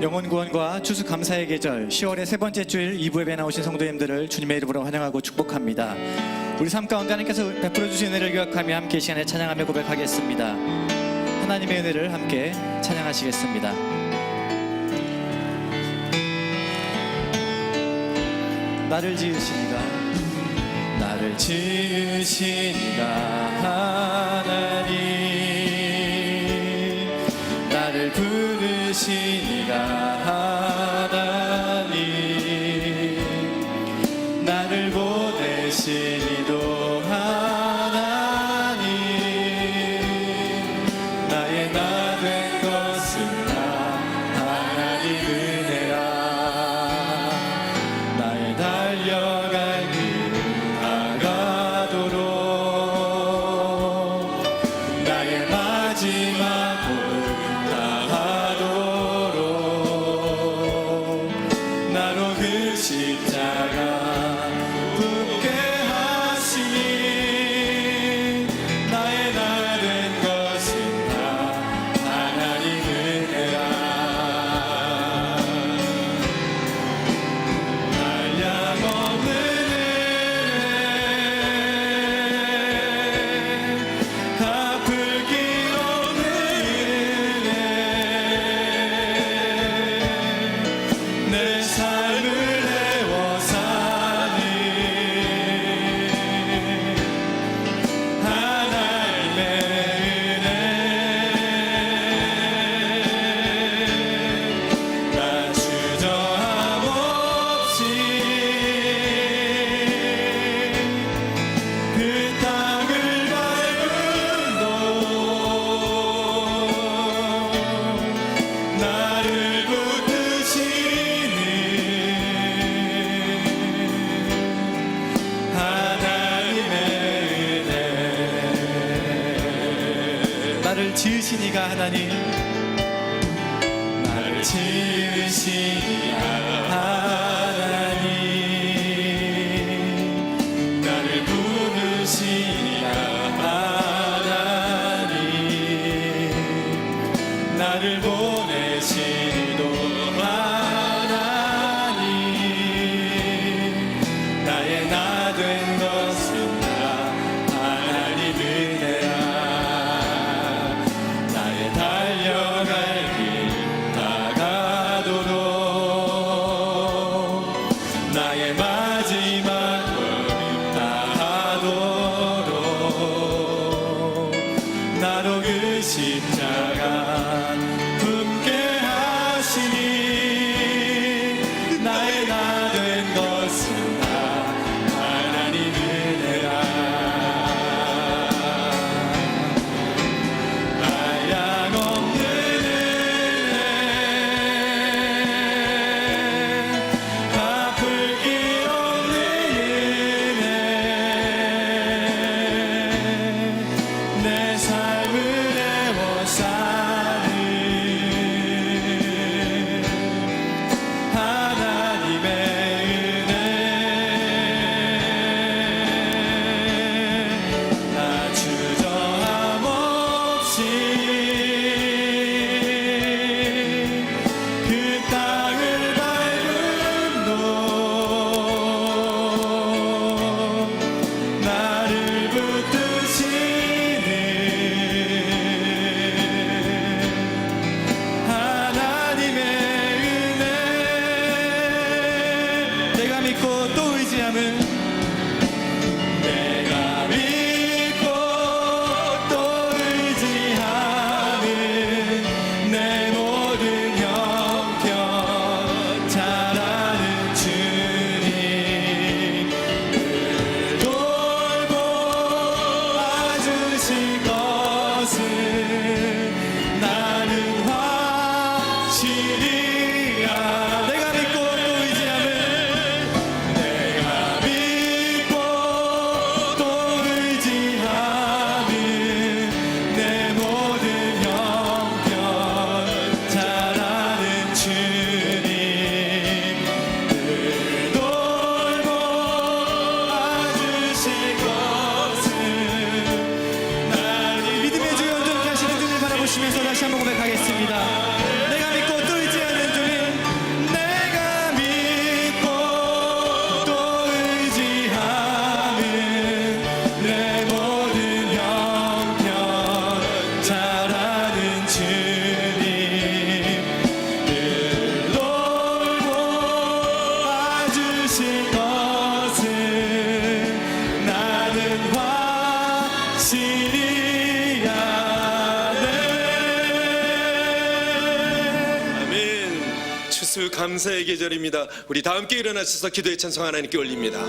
영혼구원과 추수감사의 계절 10월의 세 번째 주일 2부 예배 나오신 성도님들을 주님의 이름으로 환영하고 축복합니다. 우리 삶 가운데 하나님께서 베풀어 주신 은혜를 기억하며 함께 시간에 찬양하며 고백하겠습니다. 하나님의 은혜를 함께 찬양하시겠습니다. 나를 지으시니가 나를 지으시니가 하나님, 나를 부르시니가 하나님, 나를 보내시니도 하나님, 나의 나 된 것은 다 하나님 은혜라. 나의 달려갈 길을 다가도록 나의 마지막 다 하도록 나로 그 십자가 붙게 하시니 나의 나 된 것은 다 하나님 은혜라. 한량없는 은혜, 갚을 길 없는 은혜, 내 삶을 내워 사는 하나님의 은혜. 나 주저함 없이 그 땅을 밟음도 나를 붙드시는 하나님의 은혜. 나를 지으시니가 하나님, 나를 지으시니가 하나님, 나를 부르시니가 하나님, 나를 보내시니도 하나님, 나의 나 된 것은 다 하나님 은혜라. 나의 달려갈 길 다가도록 나의 마지막 걸음 다 하도록 나로 그 십자가 품게 하시니 나의 나 된 것은 다 하나님 은혜라. 한량없는 은혜, 갚을 길 없는 은혜, 내 삶을 내워 사는 하나님의 은혜. 나 주저함 없이 그 땅을 밟음도 나를 붙드시는 하나님의 은혜. 내가 믿고 또 의지함은 내가 믿고 또 의지하는 내 모든 형편 잘 아는 주님, 늘 돌보 와주실 것은 나는 확실히야. 내가 믿고 또 의지함은 내가 믿고 또 의지하는 내 모든 형편 잘 아는 주님, 늘 돌보 와주실 것은 나를 믿음의 주 온전케 하시는 분을 바라보시면서 다시 한번 고백하겠습니다. 내가 믿고 또 의지하는 추수 감사의 계절입니다. 우리 다 함께 일어나셔서 기도의 찬송 하나님께 올립니다.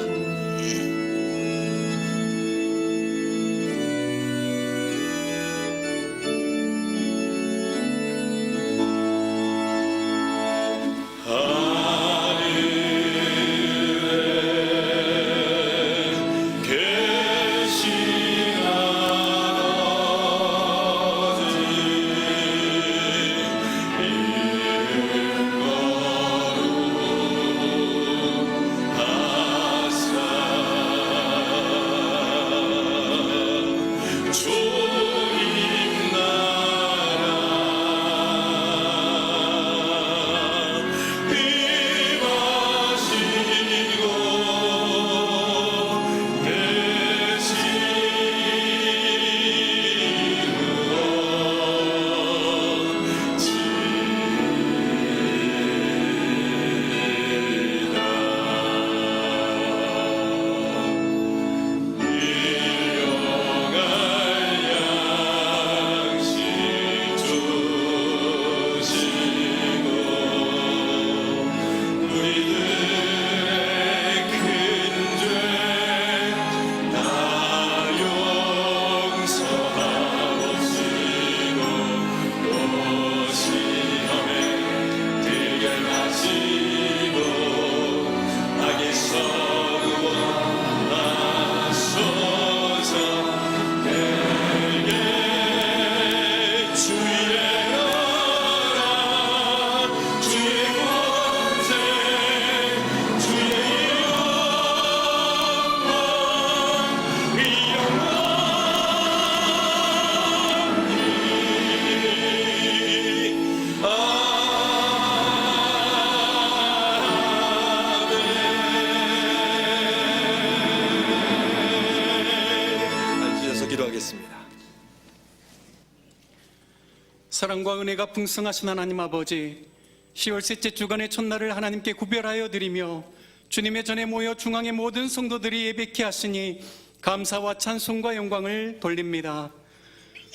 사랑과 은혜가 풍성하신 하나님 아버지, 10월 셋째 주간의 첫날을 하나님께 구별하여 드리며 주님의 전에 모여 중앙의 모든 성도들이 예배케 하시니 감사와 찬송과 영광을 돌립니다.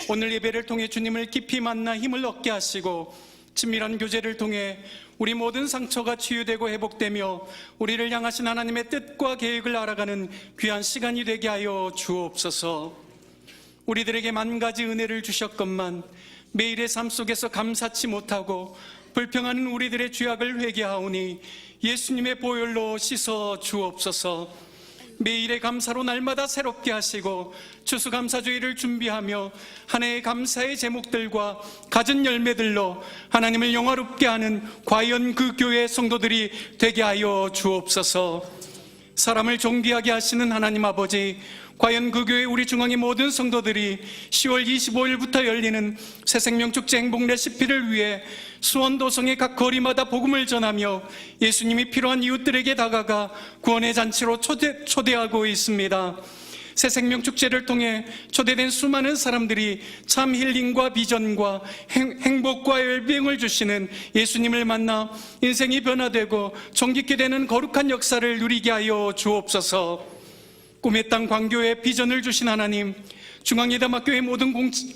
오늘 예배를 통해 주님을 깊이 만나 힘을 얻게 하시고 친밀한 교제를 통해 우리 모든 상처가 치유되고 회복되며 우리를 향하신 하나님의 뜻과 계획을 알아가는 귀한 시간이 되게 하여 주옵소서. 우리들에게 만 가지 은혜를 주셨건만 매일의 삶 속에서 감사치 못하고 불평하는 우리들의 죄악을 회개하오니 예수님의 보혈로 씻어 주옵소서. 매일의 감사로 날마다 새롭게 하시고 추수감사주의를 준비하며 한 해의 감사의 제목들과 갖은 열매들로 하나님을 영화롭게 하는 과연 그 교회 성도들이 되게 하여 주옵소서. 사람을 존귀하게 하시는 하나님 아버지, 과연 그 교회 우리 중앙의 모든 성도들이 10월 25일부터 열리는 새생명축제 행복 레시피를 위해 수원도성의 각 거리마다 복음을 전하며 예수님이 필요한 이웃들에게 다가가 구원의 잔치로 초대하고 있습니다. 새생명축제를 통해 초대된 수많은 사람들이 참 힐링과 비전과 행복과 웰빙을 주시는 예수님을 만나 인생이 변화되고 정직게 되는 거룩한 역사를 누리게 하여 주옵소서. 꿈의 땅 광교에 비전을 주신 하나님, 중앙예담학교의 모든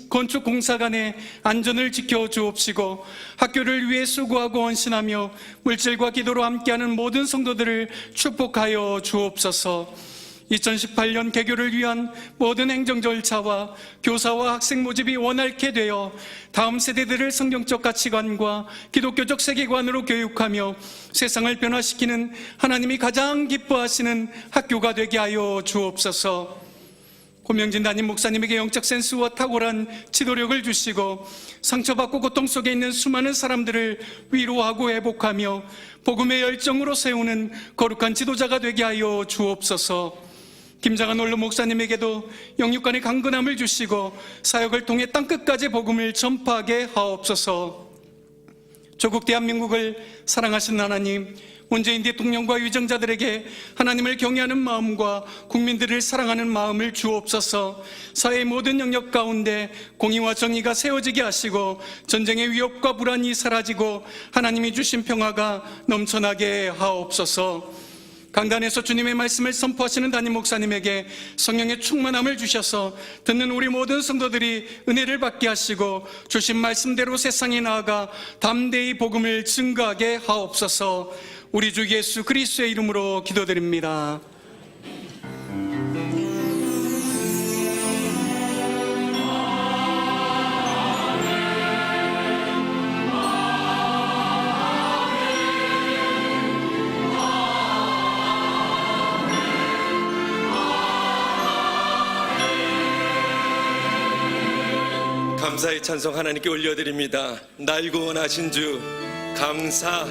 건축 공사간에 안전을 지켜 주옵시고 학교를 위해 수고하고 헌신하며 물질과 기도로 함께하는 모든 성도들을 축복하여 주옵소서. 2018년 개교를 위한 모든 행정 절차와 교사와 학생 모집이 원활케 되어 다음 세대들을 성경적 가치관과 기독교적 세계관으로 교육하며 세상을 변화시키는 하나님이 가장 기뻐하시는 학교가 되게 하여 주옵소서. 고명진 담임 목사님에게 영적 센스와 탁월한 지도력을 주시고 상처받고 고통 속에 있는 수많은 사람들을 위로하고 회복하며 복음의 열정으로 세우는 거룩한 지도자가 되게 하여 주옵소서. 김장한 원로 목사님에게도 영육간의 강건함을 주시고 사역을 통해 땅끝까지 복음을 전파하게 하옵소서. 조국 대한민국을 사랑하신 하나님, 문재인 대통령과 위정자들에게 하나님을 경외하는 마음과 국민들을 사랑하는 마음을 주옵소서. 사회의 모든 영역 가운데 공의와 정의가 세워지게 하시고 전쟁의 위협과 불안이 사라지고 하나님이 주신 평화가 넘쳐나게 하옵소서. 강단에서 주님의 말씀을 선포하시는 담임 목사님에게 성령의 충만함을 주셔서 듣는 우리 모든 성도들이 은혜를 받게 하시고 주신 말씀대로 세상에 나아가 담대히 복음을 증거하게 하옵소서. 우리 주 예수 그리스도의 이름으로 기도드립니다. 감사의 찬송 하나님께 올려드립니다. 날 구원하신 주 감사.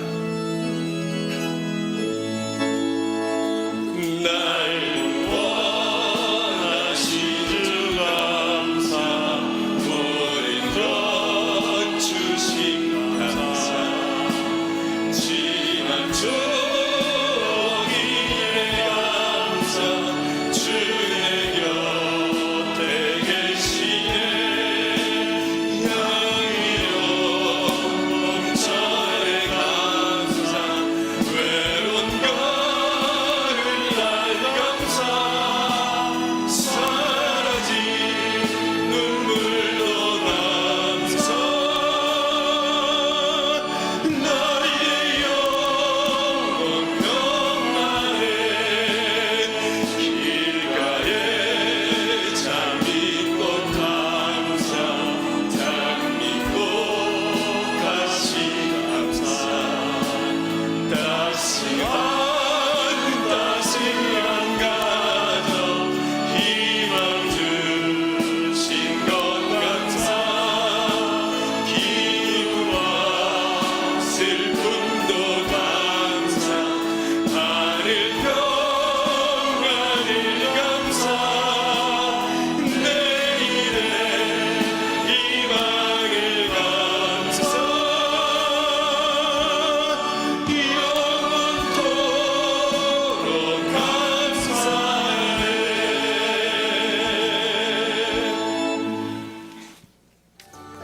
날 구원하신 주 감사. 우리 것 주신 감사. 지난 종일의 감사. 주의 곁에 계시네.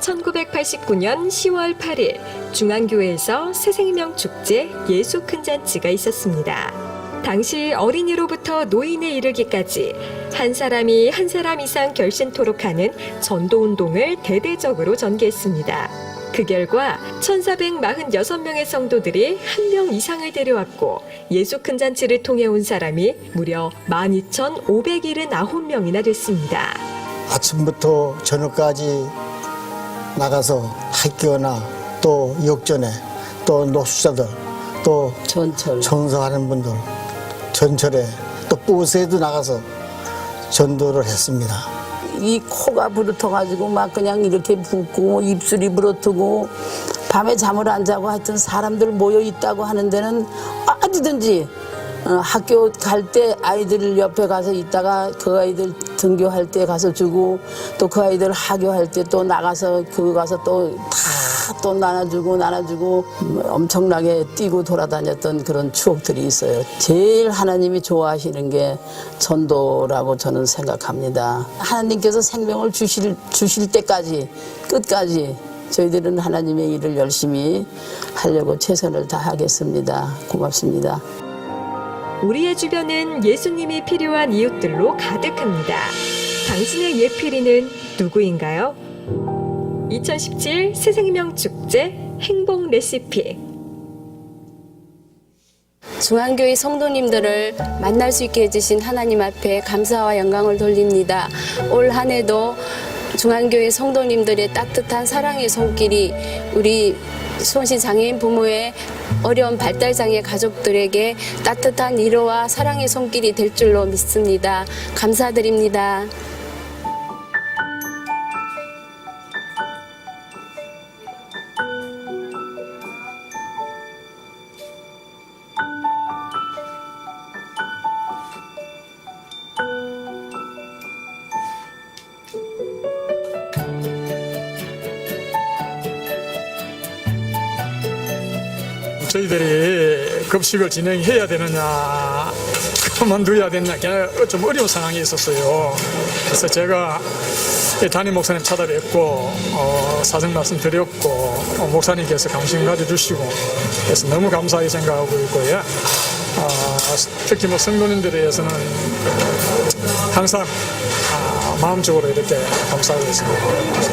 (1989년 10월 8일) 중앙교회에서 새생명 축제 예수 큰 잔치가 있었습니다. 당시 어린이로부터 노인에 이르기까지 한 사람이 한 사람 이상 결신토록 하는 전도운동을 대대적으로 전개했습니다. 그 결과 1446명의 성도들이 1명 이상을 데려왔고 예수 큰 잔치를 통해 온 사람이 무려 12,579명이나 됐습니다. 아침부터 저녁까지 나가서 학교나 또 역전에 또 노숙자들 또 전서하는 분들 전철에 또 버스에도 나가서 전도를 했습니다. 이 코가 부르터가지고 막 그냥 이렇게 붓고 입술이 부르트고 밤에 잠을 안 자고 하여튼 사람들 모여 있다고 하는 데는 어디든지 학교 갈 때 아이들 옆에 가서 있다가 그 아이들 등교할 때 가서 주고 또 그 아이들 하교할 때 또 나가서 그거 가서 또 다 또 나눠주고 엄청나게 뛰고 돌아다녔던 그런 추억들이 있어요. 제일 하나님이 좋아하시는 게 전도라고 저는 생각합니다. 하나님께서 생명을 주실 때까지 끝까지 저희들은 하나님의 일을 열심히 하려고 최선을 다하겠습니다. 고맙습니다. 우리의 주변은 예수님이 필요한 이웃들로 가득합니다. 당신의 예필이는 누구인가요? 2017 새생명 축제 행복 레시피. 중앙교회 성도님들을 만날 수 있게 해주신 하나님 앞에 감사와 영광을 돌립니다. 올 한 해도 중앙교회 성도님들의 따뜻한 사랑의 손길이 우리 손실 장애인 부모의 어려운 발달장애 가족들에게 따뜻한 위로와 사랑의 손길이 될 줄로 믿습니다. 감사드립니다. 저희들이 급식을 진행해야 되느냐 그만둬야 되느냐 좀 어려운 상황이 있었어요. 그래서 제가 담임 목사님 찾아뵙고 사정 말씀드렸고 목사님께서 관심 가져주시고 그래서 너무 감사하게 생각하고 있고요. 특히 성도님들에 대해서는 항상 마음적으로 이렇게 감사하고 있습니다.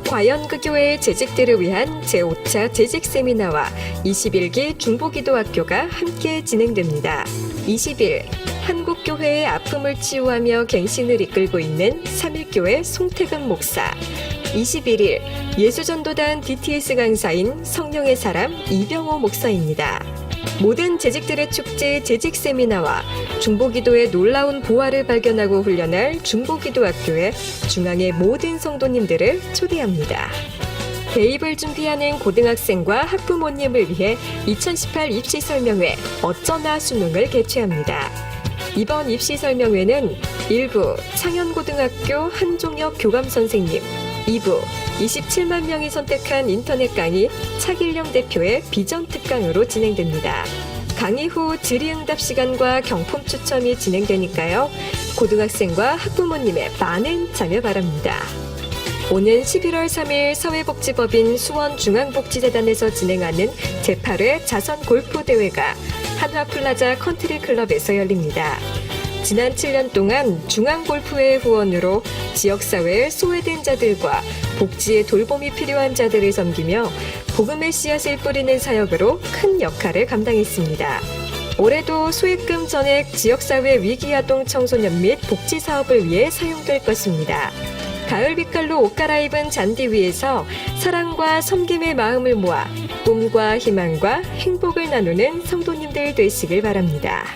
과연그교회의 재직들을 위한 제5차 재직 세미나와 21기 중보기도학교가 함께 진행됩니다. 20일 한국교회의 아픔을 치유하며 갱신을 이끌고 있는 삼일교회 송태근 목사, 21일 예수전도단 DTS 강사인 성령의 사람 이병호 목사입니다. 모든 재직들의 축제 재직 세미나와 중보기도의 놀라운 부활을 발견하고 훈련할 중보기도학교에 중앙의 모든 성도님들을 초대합니다. 대입을 준비하는 고등학생과 학부모님을 위해 2018 입시 설명회 어쩌나 수능을 개최합니다. 이번 입시 설명회는 1부 창현고등학교 한종혁 교감선생님, 2부 27만 명이 선택한 인터넷 강의 차길령 대표의 비전 특강으로 진행됩니다. 강의 후 질의응답 시간과 경품 추첨이 진행되니까요. 고등학생과 학부모님의 많은 참여 바랍니다. 오는 11월 3일 사회복지법인 수원중앙복지재단에서 진행하는 제8회 자선골프대회가 한화플라자 컨트리클럽에서 열립니다. 지난 7년 동안 중앙골프회 후원으로 지역사회의 소외된 자들과 복지에 돌봄이 필요한 자들을 섬기며 복음의 씨앗을 뿌리는 사역으로 큰 역할을 감당했습니다. 올해도 소액금 전액 지역사회 위기아동 청소년 및 복지사업을 위해 사용될 것입니다. 가을 빛깔로 옷 갈아입은 잔디 위에서 사랑과 섬김의 마음을 모아 꿈과 희망과 행복을 나누는 성도님들 되시길 바랍니다.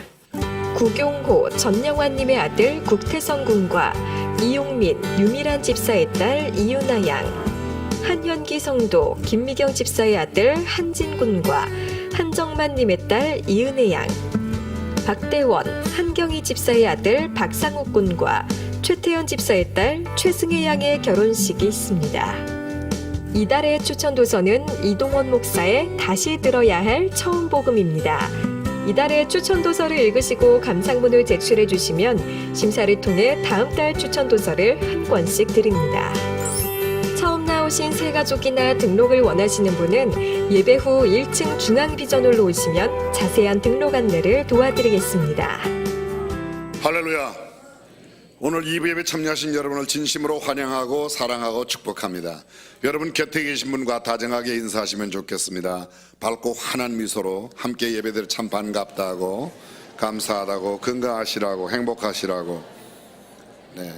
구경호 전영환님의 아들 국태성 군과 이용민, 유미란 집사의 딸 이윤아 양, 한현기 성도 김미경 집사의 아들 한진 군과 한정만님의 딸 이은혜 양, 박대원, 한경희 집사의 아들 박상욱 군과 최태현 집사의 딸 최승혜 양의 결혼식이 있습니다. 이달의 추천 도서는 이동원 목사의 다시 들어야 할 처음 복음입니다. 이달의 추천 도서를 읽으시고 감상문을 제출해 주시면 심사를 통해 다음 달 추천 도서를 한 권씩 드립니다. 처음 나오신 새가족이나 등록을 원하시는 분은 예배 후 1층 중앙비전홀로 오시면 자세한 등록 안내를 도와드리겠습니다. 할렐루야. 오늘 2부 예배 참여하신 여러분을 진심으로 환영하고 사랑하고 축복합니다. 여러분 곁에 계신 분과 다정하게 인사하시면 좋겠습니다. 밝고 환한 미소로 함께 예배드려 참 반갑다고, 감사하다고, 건강하시라고, 행복하시라고. 네.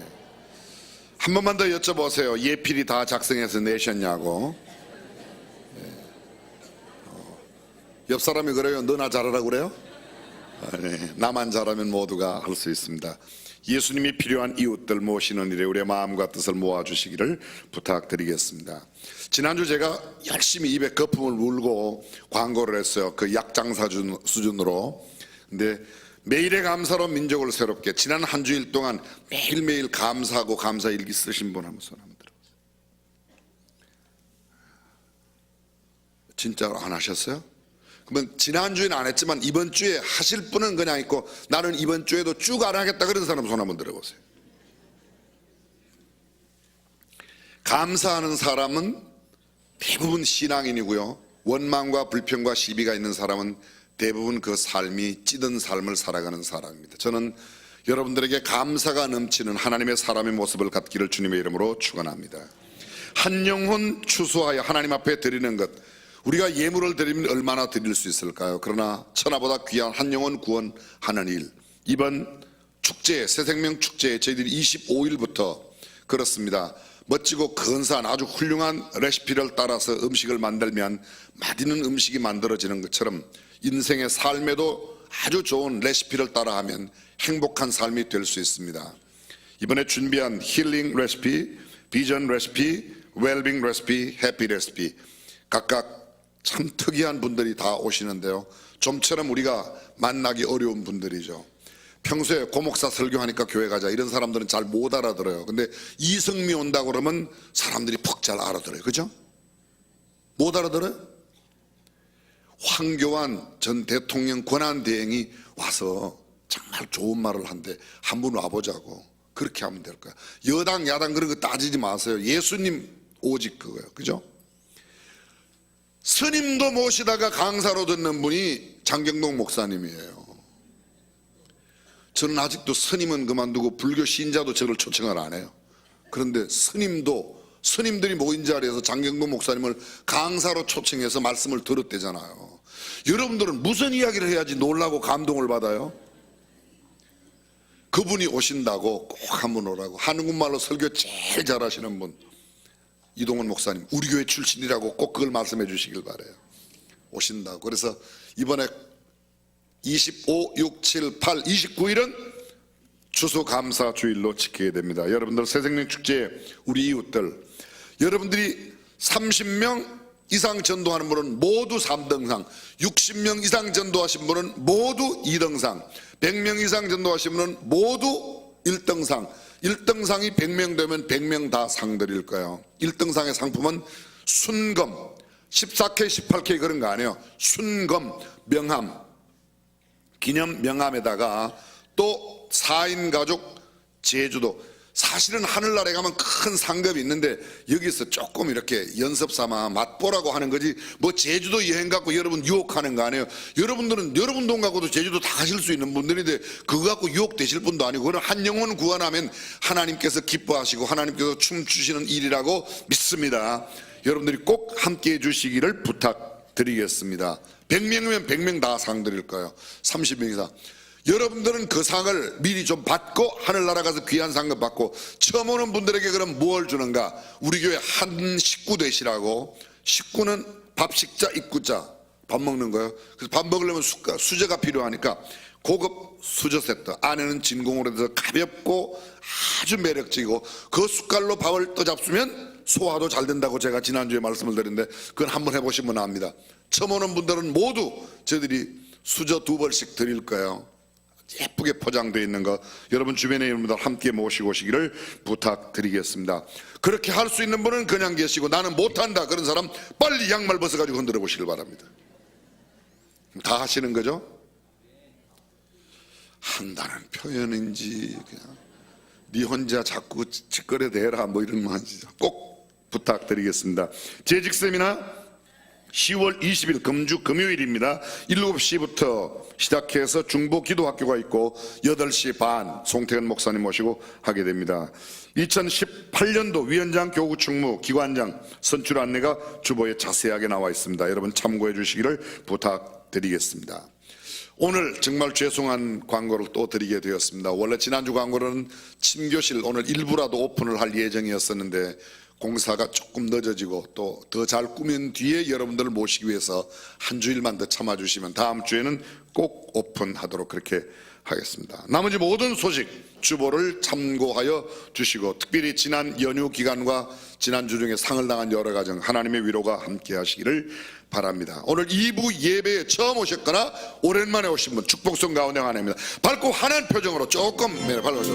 한 번만 더 여쭤보세요. 예필이 다 작성해서 내셨냐고. 네. 옆 사람이 그래요. 너나 잘하라고 그래요? 네. 나만 잘하면 모두가 할 수 있습니다. 예수님이 필요한 이웃들 모시는 일에 우리의 마음과 뜻을 모아주시기를 부탁드리겠습니다. 지난주 제가 열심히 입에 거품을 물고 광고를 했어요. 그 약장사 수준으로. 근데 매일의 감사로 민족을 새롭게, 지난 한 주일 동안 매일매일 감사하고 감사일기 쓰신 분 한번 손 한번 들어보세요. 진짜로 안 하셨어요? 그러면 지난주에는 안 했지만 이번 주에 하실 분은 그냥 있고, 나는 이번 주에도 쭉 안 하겠다 그런 사람 손 한번 들어보세요. 감사하는 사람은 대부분 신앙인이고요, 원망과 불평과 시비가 있는 사람은 대부분 그 삶이 찌든 삶을 살아가는 사람입니다. 저는 여러분들에게 감사가 넘치는 하나님의 사람의 모습을 갖기를 주님의 이름으로 축원합니다. 한 영혼 추수하여 하나님 앞에 드리는 것, 우리가 예물을 드리면 얼마나 드릴 수 있을까요? 그러나 천하보다 귀한 한 영혼 구원하는 일, 이번 축제, 새생명 축제에 저희들이 25일부터 그렇습니다. 멋지고 근사한 아주 훌륭한 레시피를 따라서 음식을 만들면 맛있는 음식이 만들어지는 것처럼 인생의 삶에도 아주 좋은 레시피를 따라하면 행복한 삶이 될 수 있습니다. 이번에 준비한 힐링 레시피, 비전 레시피, 웰빙 레시피, 해피 레시피 각각 참 특이한 분들이 다 오시는데요. 좀처럼 우리가 만나기 어려운 분들이죠. 평소에 고목사 설교하니까 교회 가자 이런 사람들은 잘 못 알아들어요. 근데 이성미 온다고 그러면 사람들이 푹 잘 알아들어요. 그죠? 못 알아들어요? 황교안 전 대통령 권한대행이 와서 정말 좋은 말을 한데 한번 와보자고. 그렇게 하면 될 거야. 여당 야당 그런 거 따지지 마세요. 예수님 오직 그거예요. 그죠? 스님도 모시다가 강사로 듣는 분이 장경동 목사님이에요. 저는 아직도 스님은 그만두고 불교 신자도 저를 초청을 안 해요. 그런데 스님들이 모인 자리에서 장경동 목사님을 강사로 초청해서 말씀을 들었대잖아요. 여러분들은 무슨 이야기를 해야지 놀라고 감동을 받아요? 그분이 오신다고 꼭 한번 오라고. 한국말로 설교 제일 잘하시는 분 이동원 목사님, 우리 교회 출신이라고 꼭 그걸 말씀해 주시길 바라요. 오신다고. 그래서 이번에 25, 6, 7, 8, 29일은 추수감사 주일로 지켜야 됩니다. 여러분들 새생명축제 우리 이웃들, 여러분들이 30명 이상 전도하는 분은 모두 3등상, 60명 이상 전도하신 분은 모두 2등상, 100명 이상 전도하신 분은 모두 1등상. 1등상이 100명 되면 100명 다 상 드릴 거예요. 1등상의 상품은 순금, 14K, 18K 그런 거 아니에요. 순금, 명함, 기념 명함에다가 또 4인 가족 제주도. 사실은 하늘나라에 가면 큰 상급이 있는데 여기서 조금 이렇게 연습 삼아 맛보라고 하는 거지, 뭐 제주도 여행 갖고 여러분 유혹하는 거 아니에요. 여러분들은 여러분 돈 갖고도 제주도 다 가실 수 있는 분들인데 그거 갖고 유혹되실 분도 아니고, 그건 한 영혼 구원하면 하나님께서 기뻐하시고 하나님께서 춤추시는 일이라고 믿습니다. 여러분들이 꼭 함께해 주시기를 부탁드리겠습니다. 100명이면 100명 다 상 드릴 거예요. 30명 이상. 여러분들은 그 상을 미리 좀 받고 하늘나라 가서 귀한 상급 받고, 처음 오는 분들에게 그럼 뭘 주는가? 우리 교회 한 식구 되시라고. 식구는 밥 식자 입구자, 밥 먹는 거예요. 그래서 밥 먹으려면 수저가 필요하니까 고급 수저 세트, 안에는 진공으로 돼서 가볍고 아주 매력적이고 그 숟갈로 밥을 떠잡수면 소화도 잘 된다고 제가 지난주에 말씀을 드렸는데 그건 한번 해보시면 압니다. 처음 오는 분들은 모두 저희들이 수저 2벌씩 드릴 거예요. 예쁘게 포장되어 있는 거 여러분 주변에 있는 분들 함께 모시고 오시기를 부탁드리겠습니다. 그렇게 할 수 있는 분은 그냥 계시고 나는 못한다 그런 사람 빨리 양말 벗어가지고 흔들어 보시길 바랍니다. 다 하시는 거죠? 한다는 표현인지 그냥 네 혼자 자꾸 짓거려 대라 뭐 이런 말인지 꼭 부탁드리겠습니다. 재직 세미나 10월 20일 금주 금요일입니다. 7시부터 시작해서 중보 기도학교가 있고 8시 반 송태근 목사님 모시고 하게 됩니다. 2018년도 위원장 교구 충무 기관장 선출 안내가 주보에 자세하게 나와 있습니다. 여러분 참고해 주시기를 부탁드리겠습니다. 오늘 정말 죄송한 광고를 또 드리게 되었습니다. 원래 지난주 광고는 침교실 오늘 일부라도 오픈을 할 예정이었었는데 공사가 조금 늦어지고 또 더 잘 꾸민 뒤에 여러분들을 모시기 위해서 한 주일만 더 참아주시면 다음 주에는 꼭 오픈하도록 그렇게 하겠습니다. 나머지 모든 소식 주보를 참고하여 주시고 특별히 지난 연휴 기간과 지난주 중에 상을 당한 여러 가정 하나님의 위로가 함께 하시기를 바랍니다. 오늘 2부 예배에 처음 오셨거나 오랜만에 오신 분 축복성 가운데 하나입니다. 밝고 환한 표정으로 조금 밝아서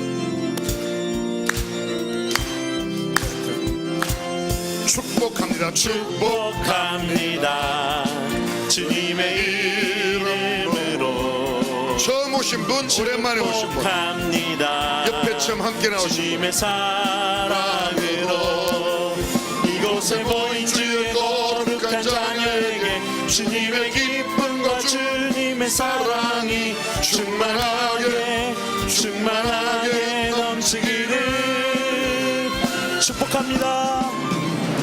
축복합니다. 축복합니다. 주님의 이름으로 처음 오신 분, 오랜만에 오신 분, 옆에 처음 함께 나오신 주님의 사랑으로 이곳에 모인 주의 거룩한 자녀에게 주님의 기쁨과 주님의 사랑이 충만하게 넘치기를 축복합니다.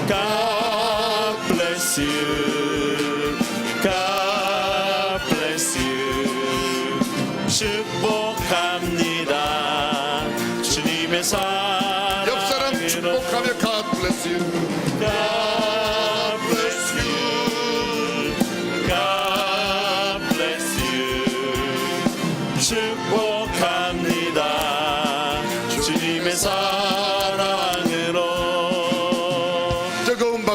God bless you. God bless you. 축복합니다. 주님의 사랑으로. 옆 사람 축복하며 God bless you. God bless you. God bless you.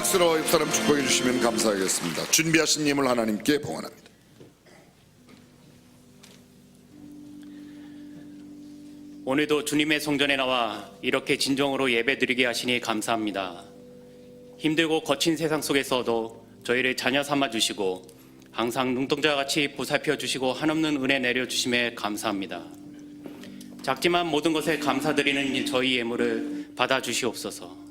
박수로 옆 사람 축복해 주시면 감사하겠습니다. 준비하신 예물 하나님께 봉헌합니다. 오늘도 주님의 성전에 나와 이렇게 진정으로 예배드리게 하시니 감사합니다. 힘들고 거친 세상 속에서도 저희를 자녀 삼아 주시고 항상 눈동자와 같이 보살펴 주시고 한없는 은혜 내려주심에 감사합니다. 작지만 모든 것에 감사드리는 저희 예물을 받아주시옵소서.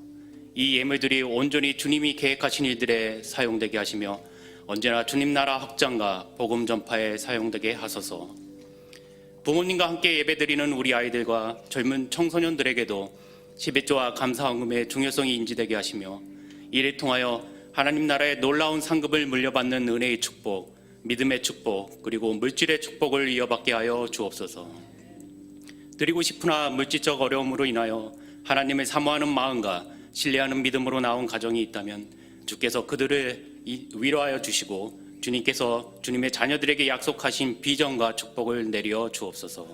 이 예물들이 온전히 주님이 계획하신 일들에 사용되게 하시며 언제나 주님 나라 확장과 복음 전파에 사용되게 하소서. 부모님과 함께 예배드리는 우리 아이들과 젊은 청소년들에게도 11조와 감사헌금의 중요성이 인지되게 하시며 이를 통하여 하나님 나라의 놀라운 상급을 물려받는 은혜의 축복, 믿음의 축복, 그리고 물질의 축복을 이어받게 하여 주옵소서. 드리고 싶으나 물질적 어려움으로 인하여 하나님을 사모하는 마음과 신뢰하는 믿음으로 나온 가정이 있다면 주께서 그들을 위로하여 주시고 주님께서 주님의 자녀들에게 약속하신 비전과 축복을 내려 주옵소서.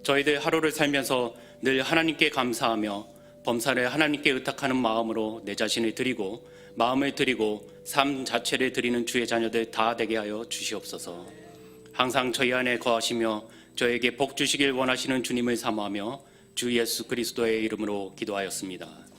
저희들 하루를 살면서 늘 하나님께 감사하며 범사를 하나님께 의탁하는 마음으로 내 자신을 드리고 마음을 드리고 삶 자체를 드리는 주의 자녀들 다 되게 하여 주시옵소서. 항상 저희 안에 거하시며 저에게 복 주시길 원하시는 주님을 사모하며 주 예수 그리스도의 이름으로 기도하였습니다.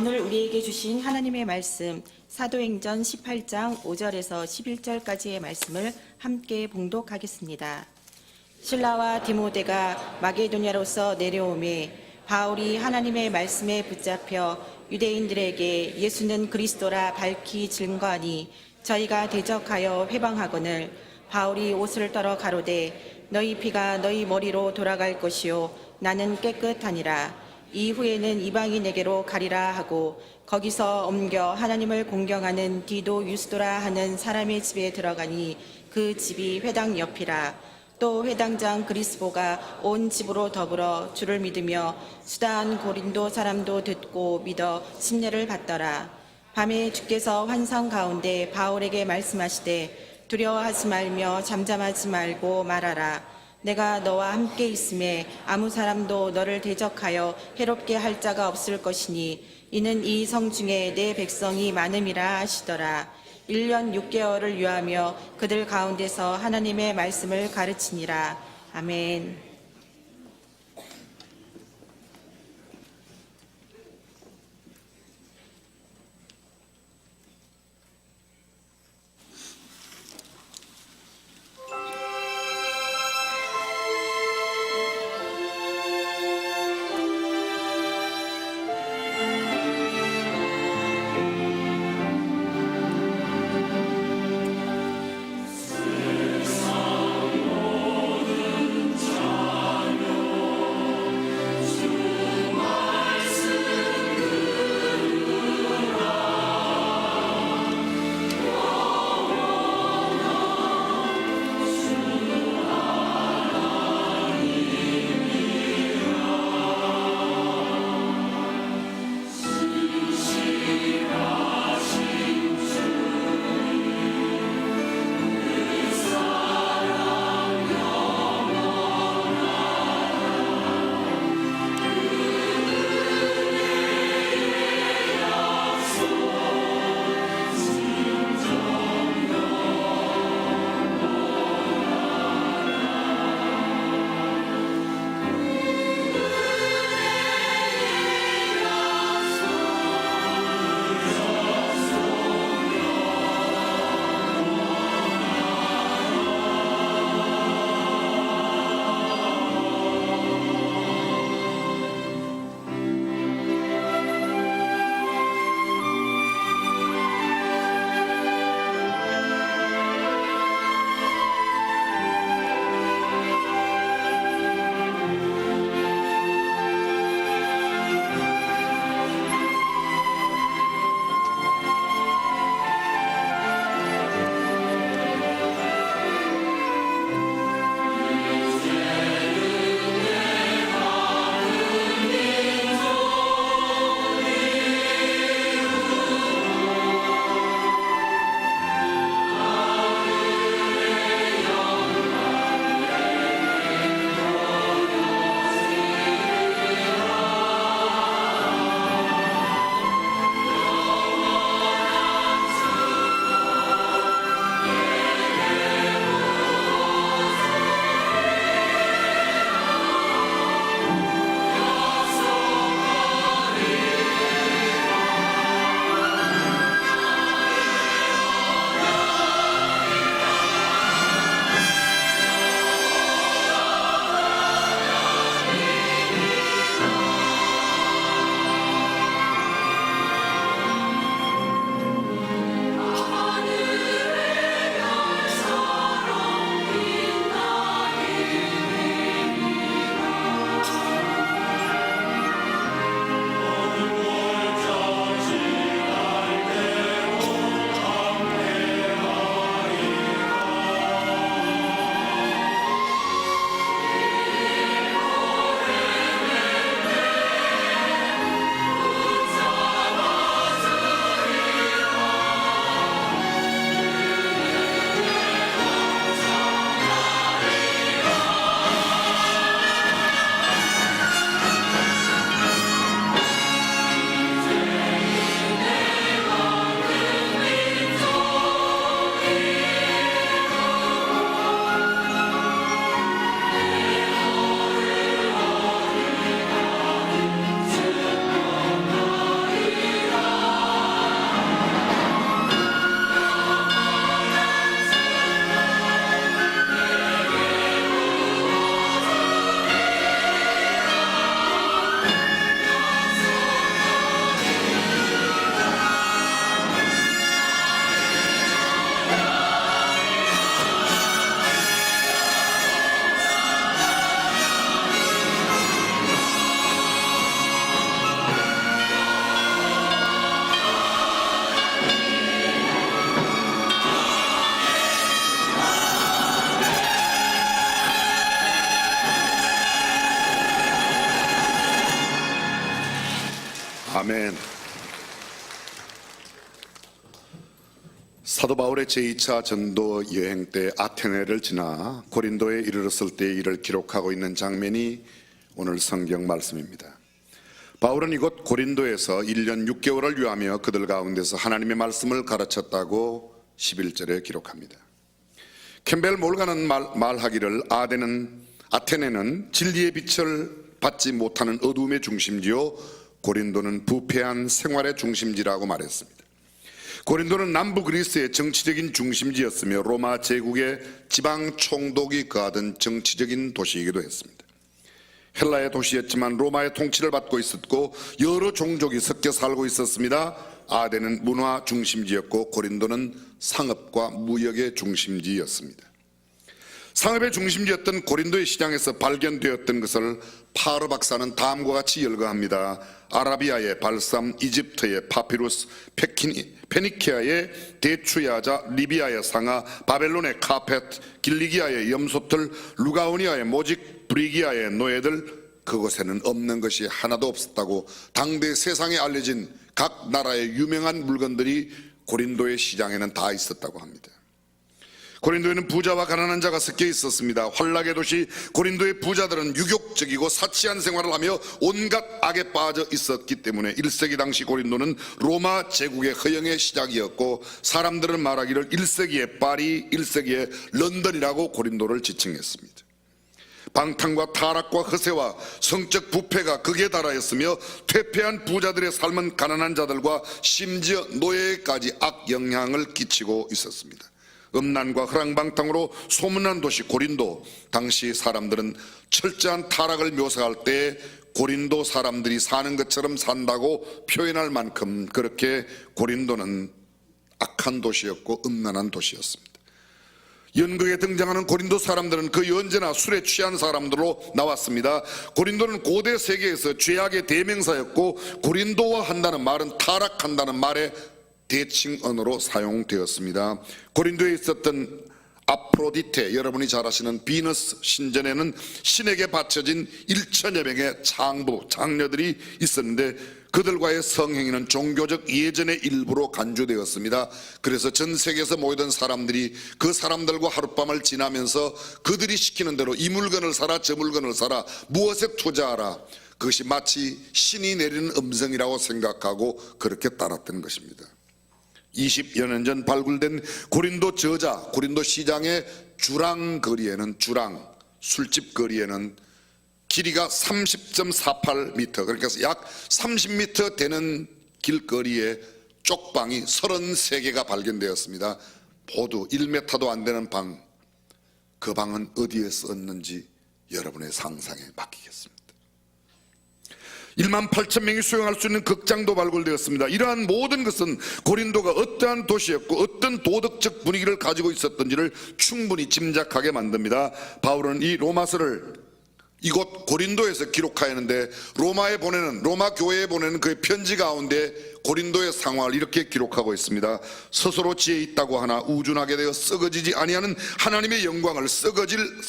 오늘 우리에게 주신 하나님의 말씀 사도행전 18장 5절에서 11절까지의 말씀을 함께 봉독하겠습니다. 실라와 디모데가 마게도냐로서 내려오매 바울이 하나님의 말씀에 붙잡혀 유대인들에게 예수는 그리스도라 밝히 증거하니 저희가 대적하여 회방하거늘 바울이 옷을 떨어 가로되 너희 피가 너희 머리로 돌아갈 것이요 나는 깨끗하니라. 이후에는 이방인에게로 가리라 하고 거기서 옮겨 하나님을 공경하는 디도 유스도라 하는 사람의 집에 들어가니 그 집이 회당 옆이라. 또 회당장 그리스보가 온 집으로 더불어 주를 믿으며 수다한 고린도 사람도 듣고 믿어 침례를 받더라. 밤에 주께서 환상 가운데 바울에게 말씀하시되 두려워하지 말며 잠잠하지 말고 말하라. 내가 너와 함께 있음에 아무 사람도 너를 대적하여 해롭게 할 자가 없을 것이니 이는 이 성 중에 내 백성이 많음이라 하시더라. 1년 6개월을 유하며 그들 가운데서 하나님의 말씀을 가르치니라. 아멘. 아멘. 사도 바울의 제2차 전도 여행 때 아테네를 지나 고린도에 이르렀을 때의 일을 기록하고 있는 장면이 오늘 성경 말씀입니다. 바울은 이곳 고린도에서 1년 6개월을 유하며 그들 가운데서 하나님의 말씀을 가르쳤다고 11절에 기록합니다. 캠벨 몰가는 말하기를 아테네는 진리의 빛을 받지 못하는 어둠의 중심지요 고린도는 부패한 생활의 중심지라고 말했습니다. 고린도는 남부 그리스의 정치적인 중심지였으며 로마 제국의 지방 총독이 거하던 정치적인 도시이기도 했습니다. 헬라의 도시였지만 로마의 통치를 받고 있었고 여러 종족이 섞여 살고 있었습니다. 아덴은 문화 중심지였고 고린도는 상업과 무역의 중심지였습니다. 상업의 중심지였던 고린도의 시장에서 발견되었던 것을 파르 박사는 다음과 같이 열거합니다. 아라비아의 발삼, 이집트의 파피루스, 페니키아의 대추야자, 리비아의 상아, 바벨론의 카펫, 길리기아의 염소털, 루가오니아의 모직, 브리기아의 노예들, 그곳에는 없는 것이 하나도 없었다고 당대 세상에 알려진 각 나라의 유명한 물건들이 고린도의 시장에는 다 있었다고 합니다. 고린도에는 부자와 가난한 자가 섞여 있었습니다. 환락의 도시 고린도의 부자들은 유격적이고 사치한 생활을 하며 온갖 악에 빠져 있었기 때문에 1세기 당시 고린도는 로마 제국의 허영의 시작이었고 사람들은 말하기를 1세기의 파리, 1세기의 런던이라고 고린도를 지칭했습니다. 방탕과 타락과 허세와 성적 부패가 극에 달하였으며 퇴폐한 부자들의 삶은 가난한 자들과 심지어 노예에까지 악영향을 끼치고 있었습니다. 음란과 허랑방탕으로 소문난 도시 고린도, 당시 사람들은 철저한 타락을 묘사할 때 고린도 사람들이 사는 것처럼 산다고 표현할 만큼 그렇게 고린도는 악한 도시였고 음란한 도시였습니다. 연극에 등장하는 고린도 사람들은 거의 언제나 술에 취한 사람들로 나왔습니다. 고린도는 고대 세계에서 죄악의 대명사였고 고린도화 한다는 말은 타락한다는 말의 대칭 언어로 사용되었습니다. 고린도에 있었던 아프로디테, 여러분이 잘 아시는 비너스 신전에는 신에게 바쳐진 1천여 명의 장녀들이 있었는데 그들과의 성행위는 종교적 예전의 일부로 간주되었습니다. 그래서 전 세계에서 모이던 사람들이 그 사람들과 하룻밤을 지나면서 그들이 시키는 대로 이 물건을 사라 저 물건을 사라 무엇에 투자하라, 그것이 마치 신이 내리는 음성이라고 생각하고 그렇게 따랐던 것입니다. 20여 년 전 발굴된 고린도 저자, 고린도 시장의 주랑거리에는, 술집 거리에는 길이가 30.48m, 그러니까 약 30m 되는 길거리에 쪽방이 33개가 발견되었습니다. 모두 1m도 안 되는 방, 그 방은 어디에 썼는지 여러분의 상상에 맡기겠습니다. 18,000명이 수용할 수 있는 극장도 발굴되었습니다. 이러한 모든 것은 고린도가 어떠한 도시였고 어떤 도덕적 분위기를 가지고 있었던지를 충분히 짐작하게 만듭니다. 바울은 이 로마서를 이곳 고린도에서 기록하였는데 로마 교회에 보내는 그의 편지 가운데 고린도의 상황을 이렇게 기록하고 있습니다. 스스로 지혜 있다고 하나 우준하게 되어 썩어지지 아니하는 하나님의 영광을 썩어질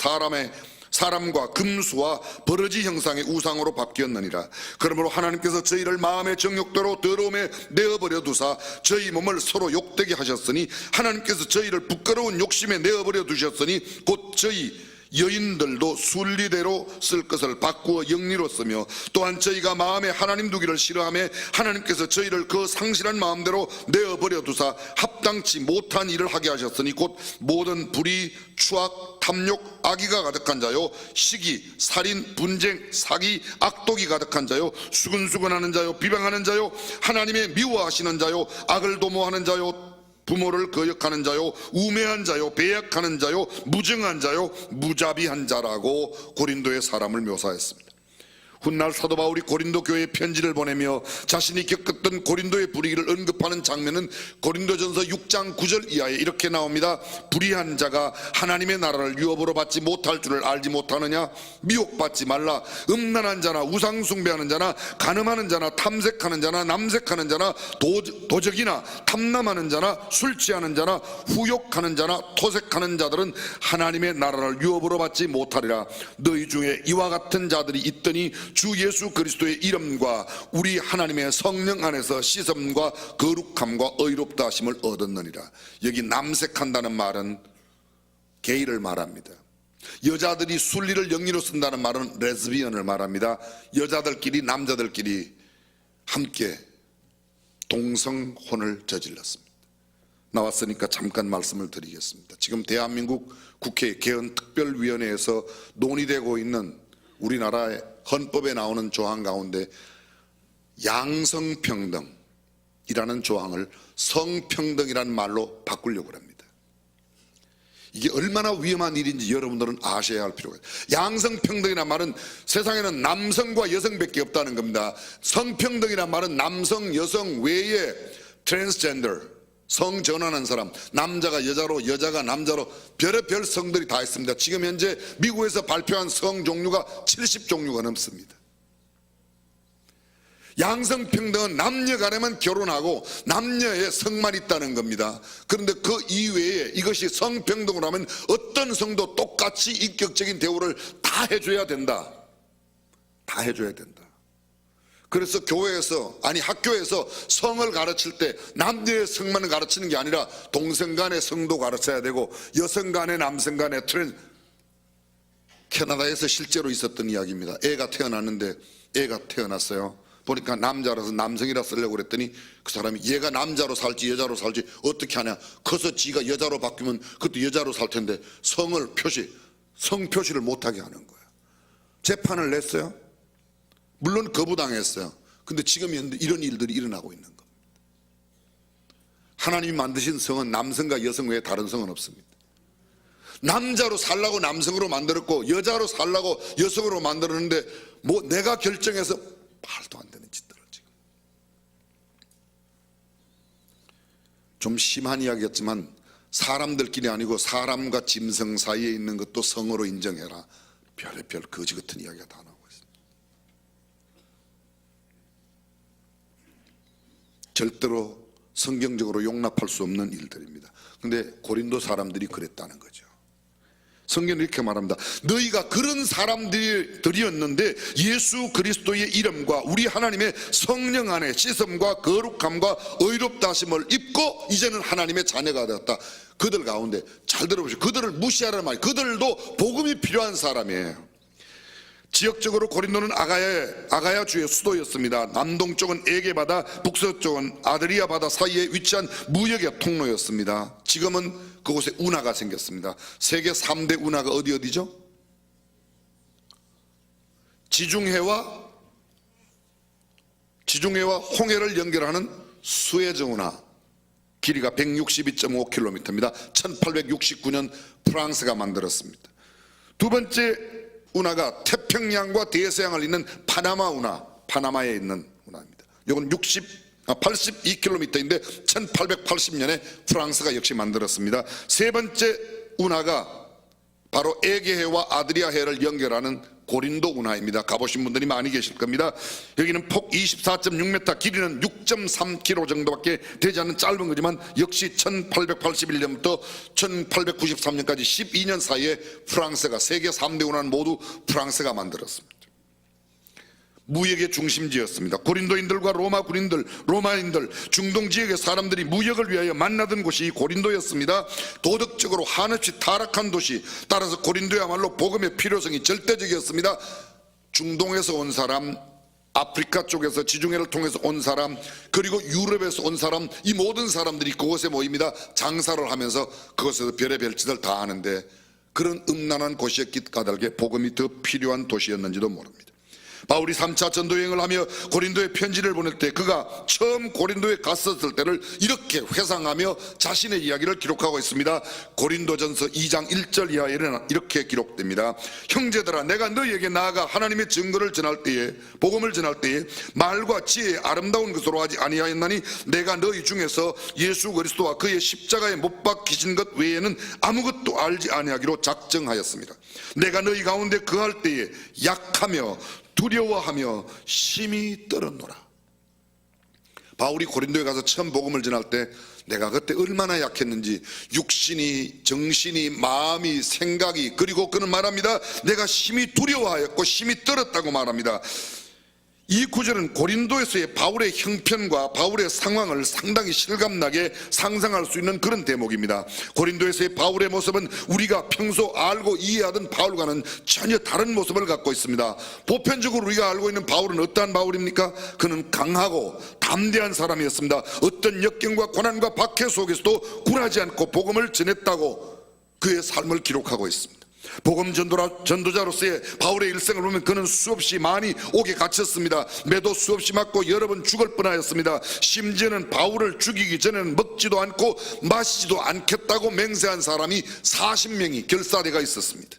사람과 금수와 버러지 형상의 우상으로 바뀌었느니라. 그러므로 하나님께서 저희를 마음의 정욕대로 더러움에 내어버려 두사 저희 몸을 서로 욕되게 하셨으니 하나님께서 저희를 부끄러운 욕심에 내어버려 두셨으니 곧 저희 여인들도 순리대로 쓸 것을 바꾸어 영리로 쓰며 또한 저희가 마음에 하나님 두기를 싫어하며 하나님께서 저희를 그 상실한 마음대로 내어버려 두사 합당치 못한 일을 하게 하셨으니 곧 모든 불의, 추악, 탐욕, 악의가 가득한 자요 시기, 살인, 분쟁, 사기, 악독이 가득한 자요 수근수근하는 자요 비방하는 자요 하나님의 미워하시는 자요 악을 도모하는 자요 부모를 거역하는 자요 우매한 자요 배약하는 자요 무정한 자요 무자비한 자라고 고린도의 사람을 묘사했습니다. 훗날 사도 바울이 고린도 교회에 편지를 보내며 자신이 겪었던 고린도의 불의를 언급하는 장면은 고린도전서 6장 9절 이하에 이렇게 나옵니다. 불의한 자가 하나님의 나라를 유업으로 받지 못할 줄을 알지 못하느냐? 미혹받지 말라. 음란한 자나 우상 숭배하는 자나 간음하는 자나 탐색하는 자나 남색하는 자나 도적이나 탐남하는 자나 술 취하는 자나 후욕하는 자나 토색하는 자들은 하나님의 나라를 유업으로 받지 못하리라. 너희 중에 이와 같은 자들이 있더니 주 예수 그리스도의 이름과 우리 하나님의 성령 안에서 씻음과 거룩함과 의롭다 하심을 얻었느니라. 여기 남색한다는 말은 게이를 말합니다. 여자들이 순리를 영리로 쓴다는 말은 레즈비언을 말합니다. 여자들끼리 남자들끼리 함께 동성혼을 저질렀습니다. 나왔으니까 잠깐 말씀을 드리겠습니다. 지금 대한민국 국회 개헌특별위원회에서 논의되고 있는 우리나라의 헌법에 나오는 조항 가운데 양성평등이라는 조항을 성평등이라는 말로 바꾸려고 합니다. 이게 얼마나 위험한 일인지 여러분들은 아셔야 할 필요가 있어요. 양성평등이라는 말은 세상에는 남성과 여성밖에 없다는 겁니다. 성평등이라는 말은 남성, 여성 외에 트랜스젠더, 성전환한 사람, 남자가 여자로 여자가 남자로 별의별 성들이 다 있습니다. 지금 현재 미국에서 발표한 성 종류가 70종류가 넘습니다. 양성평등은 남녀 간에만 결혼하고 남녀의 성만 있다는 겁니다. 그런데 그 이외에 이것이 성평등으로 하면 어떤 성도 똑같이 인격적인 대우를 다 해줘야 된다. 다 해줘야 된다. 그래서 교회에서 아니 학교에서 성을 가르칠 때 남녀의 성만을 가르치는 게 아니라 동성 간의 성도 가르쳐야 되고 여성 간의 남성 간의 캐나다에서 실제로 있었던 이야기입니다. 애가 태어났어요. 보니까 남자라서 남성이라 쓰려고 그랬더니 그 사람이 얘가 남자로 살지 여자로 살지 어떻게 하냐, 커서 지가 여자로 바뀌면 그것도 여자로 살 텐데 성 표시를 못하게 하는 거야. 재판을 냈어요. 물론 거부당했어요. 근데 지금 이런 일들이 일어나고 있는 겁니다. 하나님이 만드신 성은 남성과 여성 외에 다른 성은 없습니다. 남자로 살라고 남성으로 만들었고 여자로 살라고 여성으로 만들었는데 뭐 내가 결정해서 말도 안 되는 짓들을 지금. 좀 심한 이야기였지만 사람들끼리 아니고 사람과 짐승 사이에 있는 것도 성으로 인정해라. 별의별 거지 같은 이야기가 다 나오고 있습니다. 절대로 성경적으로 용납할 수 없는 일들입니다. 근데 고린도 사람들이 그랬다는 거죠. 성경은 이렇게 말합니다. 너희가 그런 사람들이었는데 예수 그리스도의 이름과 우리 하나님의 성령 안에 씻음과 거룩함과 의롭다 하심을 입고 이제는 하나님의 자녀가 되었다. 그들 가운데 잘 들어보시고, 그들을 무시하라는 말이에요. 그들도 복음이 필요한 사람이에요. 지역적으로 고린도는 아가야 주의 수도였습니다. 남동쪽은 에게바다, 북서쪽은 아드리아 바다 사이에 위치한 무역의 통로였습니다. 지금은 그곳에 운하가 생겼습니다. 세계 3대 운하가 어디죠? 지중해와 홍해를 연결하는 수에즈 운하, 길이가 162.5km입니다. 1869년 프랑스가 만들었습니다. 두 번째 운하가 태평양과 대서양을 잇는 파나마 운하, 파나마에 있는 운하입니다. 이건 82km인데 1880년에 프랑스가 역시 만들었습니다. 세 번째 운하가 바로 에게해와 아드리아해를 연결하는 고린도 운하입니다. 가보신 분들이 많이 계실 겁니다. 여기는 폭 24.6m, 길이는 6.3km 정도밖에 되지 않는 짧은 거지만 역시 1881년부터 1893년까지 12년 사이에 프랑스가, 세계 3대 운하는 모두 프랑스가 만들었습니다. 무역의 중심지였습니다. 고린도인들과 로마인들, 중동 지역의 사람들이 무역을 위하여 만나던 곳이 고린도였습니다. 도덕적으로 한없이 타락한 도시, 따라서 고린도야말로 복음의 필요성이 절대적이었습니다. 중동에서 온 사람, 아프리카 쪽에서 지중해를 통해서 온 사람, 그리고 유럽에서 온 사람, 이 모든 사람들이 그곳에 모입니다. 장사를 하면서 그곳에서 별의별 짓을 다 하는데 그런 음란한 곳이었기 까닭에 복음이 더 필요한 도시였는지도 모릅니다. 바울이 3차 전도여행을 하며 고린도에 편지를 보낼 때 그가 처음 고린도에 갔었을 때를 이렇게 회상하며 자신의 이야기를 기록하고 있습니다. 고린도전서 2장 1절 이하에는 이렇게 기록됩니다. 형제들아, 내가 너희에게 나아가 하나님의 증거를 전할 때에, 복음을 전할 때에 말과 지혜의 아름다운 것으로 하지 아니하였나니 내가 너희 중에서 예수 그리스도와 그의 십자가에 못 박히신 것 외에는 아무것도 알지 아니하기로 작정하였습니다. 내가 너희 가운데 거할 때에 약하며 두려워하며 심히 떨었노라. 바울이 고린도에 가서 처음 복음을 전할 때 내가 그때 얼마나 약했는지 육신이, 정신이, 마음이, 생각이, 그리고 그는 말합니다. 내가 심히 두려워하였고 심히 떨었다고 말합니다. 이 구절은 고린도에서의 바울의 형편과 바울의 상황을 상당히 실감나게 상상할 수 있는 그런 대목입니다. 고린도에서의 바울의 모습은 우리가 평소 알고 이해하던 바울과는 전혀 다른 모습을 갖고 있습니다. 보편적으로 우리가 알고 있는 바울은 어떠한 바울입니까? 그는 강하고 담대한 사람이었습니다. 어떤 역경과 고난과 박해 속에서도 굴하지 않고 복음을 전했다고 그의 삶을 기록하고 있습니다. 복음 전도자로서의 바울의 일생을 보면 그는 수없이 많이 옥에 갇혔습니다. 매도 수없이 맞고 여러 번 죽을 뻔하였습니다. 심지어는 바울을 죽이기 전에는 먹지도 않고 마시지도 않겠다고 맹세한 사람이 40명이 결사대가 있었습니다.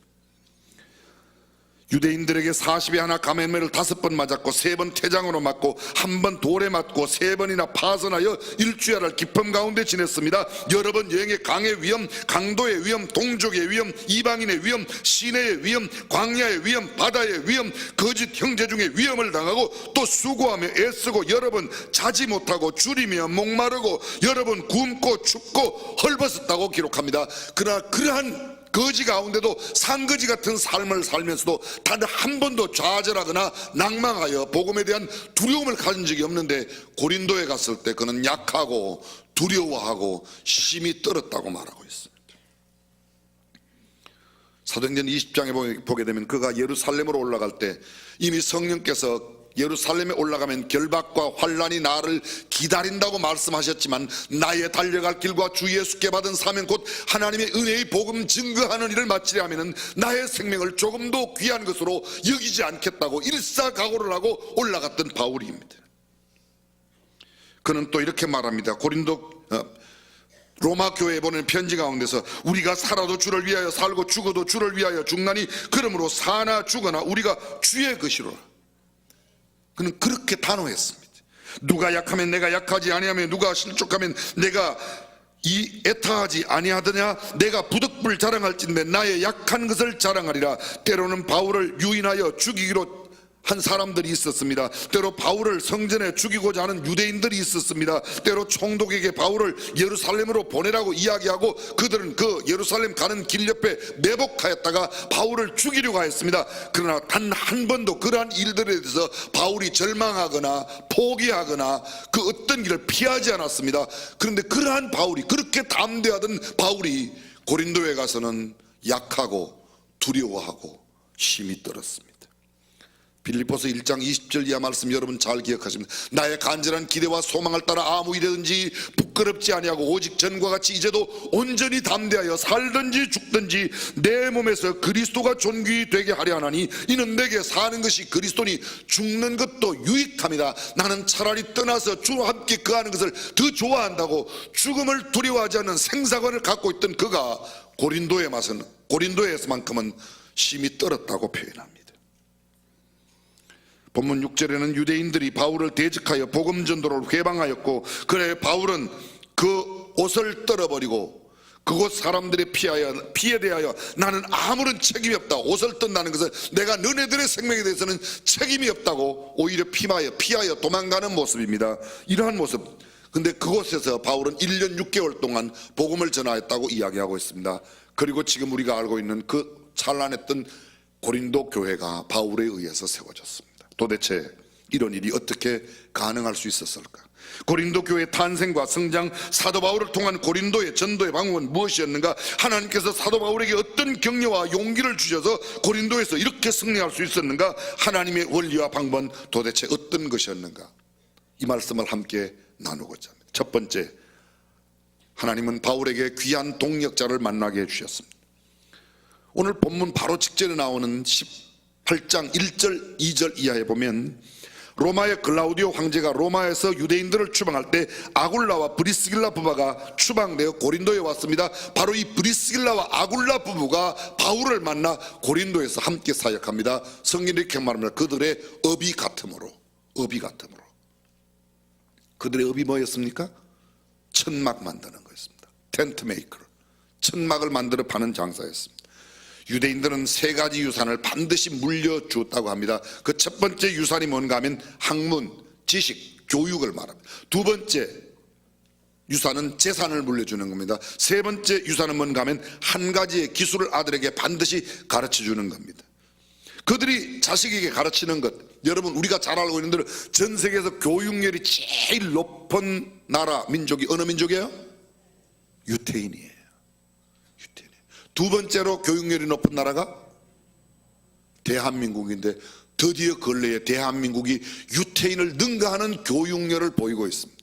유대인들에게 40에 하나 감염매를 5번 맞았고 3번 퇴장으로 맞고 1번 돌에 맞고 3번이나 파선하여 일주야를 기품 가운데 지냈습니다. 여러 번 여행의 강의 위험, 강도의 위험, 동족의 위험, 이방인의 위험, 시내의 위험, 광야의 위험, 바다의 위험, 거짓 형제 중에 위험을 당하고 또 수고하며 애쓰고 여러 번 자지 못하고 줄이며 목마르고 여러 번 굶고 춥고 헐벗었다고 기록합니다. 그러나 그러한 거지 가운데도 산거지 같은 삶을 살면서도 단 한 번도 좌절하거나 낭망하여 복음에 대한 두려움을 가진 적이 없는데 고린도에 갔을 때 그는 약하고 두려워하고 심히 떨었다고 말하고 있습니다. 사도행전 20장에 보게 되면 그가 예루살렘으로 올라갈 때 이미 성령께서 예루살렘에 올라가면 결박과 환란이 나를 기다린다고 말씀하셨지만 나의 달려갈 길과 주 예수께 받은 사명 곧 하나님의 은혜의 복음 증거하는 일을 마치려 하면 나의 생명을 조금도 귀한 것으로 여기지 않겠다고 일사각오를 하고 올라갔던 바울입니다. 그는 또 이렇게 말합니다. 로마 교회에 보낸 편지 가운데서 우리가 살아도 주를 위하여 살고 죽어도 주를 위하여 죽나니 그러므로 사나 죽거나 우리가 주의 것이로라. 그는 그렇게 단호했습니다. 누가 약하면 내가 약하지 아니하며 누가 실족하면 내가 이 애타하지 아니하더냐. 내가 부득불 자랑할진대 나의 약한 것을 자랑하리라. 때로는 바울을 유인하여 죽이기로 한 사람들이 있었습니다. 때로 바울을 성전에 죽이고자 하는 유대인들이 있었습니다. 때로 총독에게 바울을 예루살렘으로 보내라고 이야기하고 그들은 그 예루살렘 가는 길 옆에 매복하였다가 바울을 죽이려고 하였습니다. 그러나 단 한 번도 그러한 일들에 대해서 바울이 절망하거나 포기하거나 그 어떤 길을 피하지 않았습니다. 그런데 그러한 바울이, 그렇게 담대하던 바울이 고린도에 가서는 약하고 두려워하고 심히 떨었습니다. 빌립보서 1장 20절 이하 말씀 여러분 잘 기억하십니다. 나의 간절한 기대와 소망을 따라 아무 일이든지 부끄럽지 아니하고 오직 전과 같이 이제도 온전히 담대하여 살든지 죽든지 내 몸에서 그리스도가 존귀 되게 하려 하나니 이는 내게 사는 것이 그리스도니 죽는 것도 유익함이다. 나는 차라리 떠나서 주와 함께 거하는 것을 더 좋아한다고 죽음을 두려워하지 않는 생사관을 갖고 있던 그가 고린도에서만큼은 심히 떨었다고 표현합니다. 본문 6절에는 유대인들이 바울을 대적하여 복음 전도를 회방하였고 그래 바울은 그 옷을 떨어버리고 그곳 사람들의 피에 대하여 나는 아무런 책임이 없다. 옷을 떤다는 것은 내가 너네들의 생명에 대해서는 책임이 없다고 오히려 피하여 도망가는 모습입니다. 이러한 모습. 근데 그곳에서 바울은 1년 6개월 동안 복음을 전하였다고 이야기하고 있습니다. 그리고 지금 우리가 알고 있는 그 찬란했던 고린도 교회가 바울에 의해서 세워졌습니다. 도대체 이런 일이 어떻게 가능할 수 있었을까? 고린도 교회의 탄생과 성장, 사도 바울을 통한 고린도의 전도의 방법은 무엇이었는가? 하나님께서 사도 바울에게 어떤 격려와 용기를 주셔서 고린도에서 이렇게 승리할 수 있었는가? 하나님의 원리와 방법은 도대체 어떤 것이었는가? 이 말씀을 함께 나누고자 합니다. 첫 번째, 하나님은 바울에게 귀한 동력자를 만나게 해주셨습니다. 오늘 본문 바로 직전에 나오는 18장 1절 2절 이하에 보면 로마의 글라우디오 황제가 로마에서 유대인들을 추방할 때 아굴라와 브리스길라 부부가 추방되어 고린도에 왔습니다. 바로 이 브리스길라와 아굴라 부부가 바울을 만나 고린도에서 함께 사역합니다. 성경이 이렇게 말합니다. 그들의 업이 같으므로. 그들의 업이 뭐였습니까? 천막 만드는 거였습니다. 텐트 메이커, 천막을 만들어 파는 장사였습니다. 유대인들은 3가지 유산을 반드시 물려주었다고 합니다. 그 첫 번째 유산이 뭔가 하면 학문, 지식, 교육을 말합니다. 두 번째 유산은 재산을 물려주는 겁니다. 세 번째 유산은 뭔가 하면 한 가지의 기술을 아들에게 반드시 가르쳐주는 겁니다. 그들이 자식에게 가르치는 것, 여러분 우리가 잘 알고 있는 대로 전 세계에서 교육열이 제일 높은 나라 민족이 어느 민족이에요? 유태인이에요. 두 번째로 교육열이 높은 나라가 대한민국인데 드디어 근래에 대한민국이 유태인을 능가하는 교육열을 보이고 있습니다.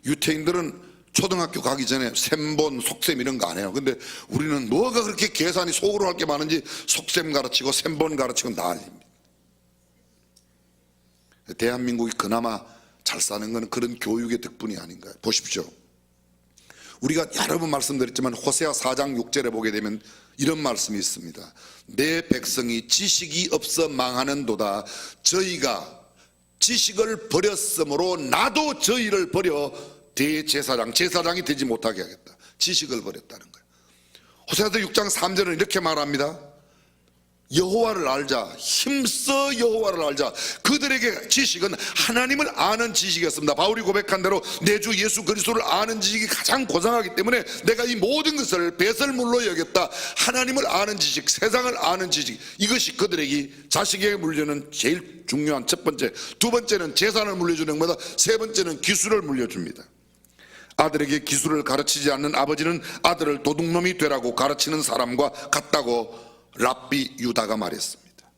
유태인들은 초등학교 가기 전에 셈본, 속셈 이런 거 안 해요. 근데 우리는 뭐가 그렇게 계산이 속으로 할 게 많은지 속셈 가르치고 셈본 가르치고 난립니다. 대한민국이 그나마 잘 사는 건 그런 교육의 덕분이 아닌가요? 보십시오. 우리가 여러 번 말씀드렸지만 호세아 4장 6절에 보게 되면 이런 말씀이 있습니다. 내 백성이 지식이 없어 망하는도다. 저희가 지식을 버렸으므로 나도 저희를 버려 제사장이 되지 못하게 하겠다. 지식을 버렸다는 거예요. 호세아서 6장 3절은 이렇게 말합니다. 여호와를 알자, 힘써 여호와를 알자. 그들에게 지식은 하나님을 아는 지식이었습니다. 바울이 고백한 대로 내 주 예수 그리스도를 아는 지식이 가장 고상하기 때문에 내가 이 모든 것을 배설물로 여겼다. 하나님을 아는 지식, 세상을 아는 지식, 이것이 그들에게 자식에게 물려주는 제일 중요한 첫 번째. 두 번째는 재산을 물려주는 것보다 세 번째는 기술을 물려줍니다. 아들에게 기술을 가르치지 않는 아버지는 아들을 도둑놈이 되라고 가르치는 사람과 같다고 랍비 유다가 말했습니다.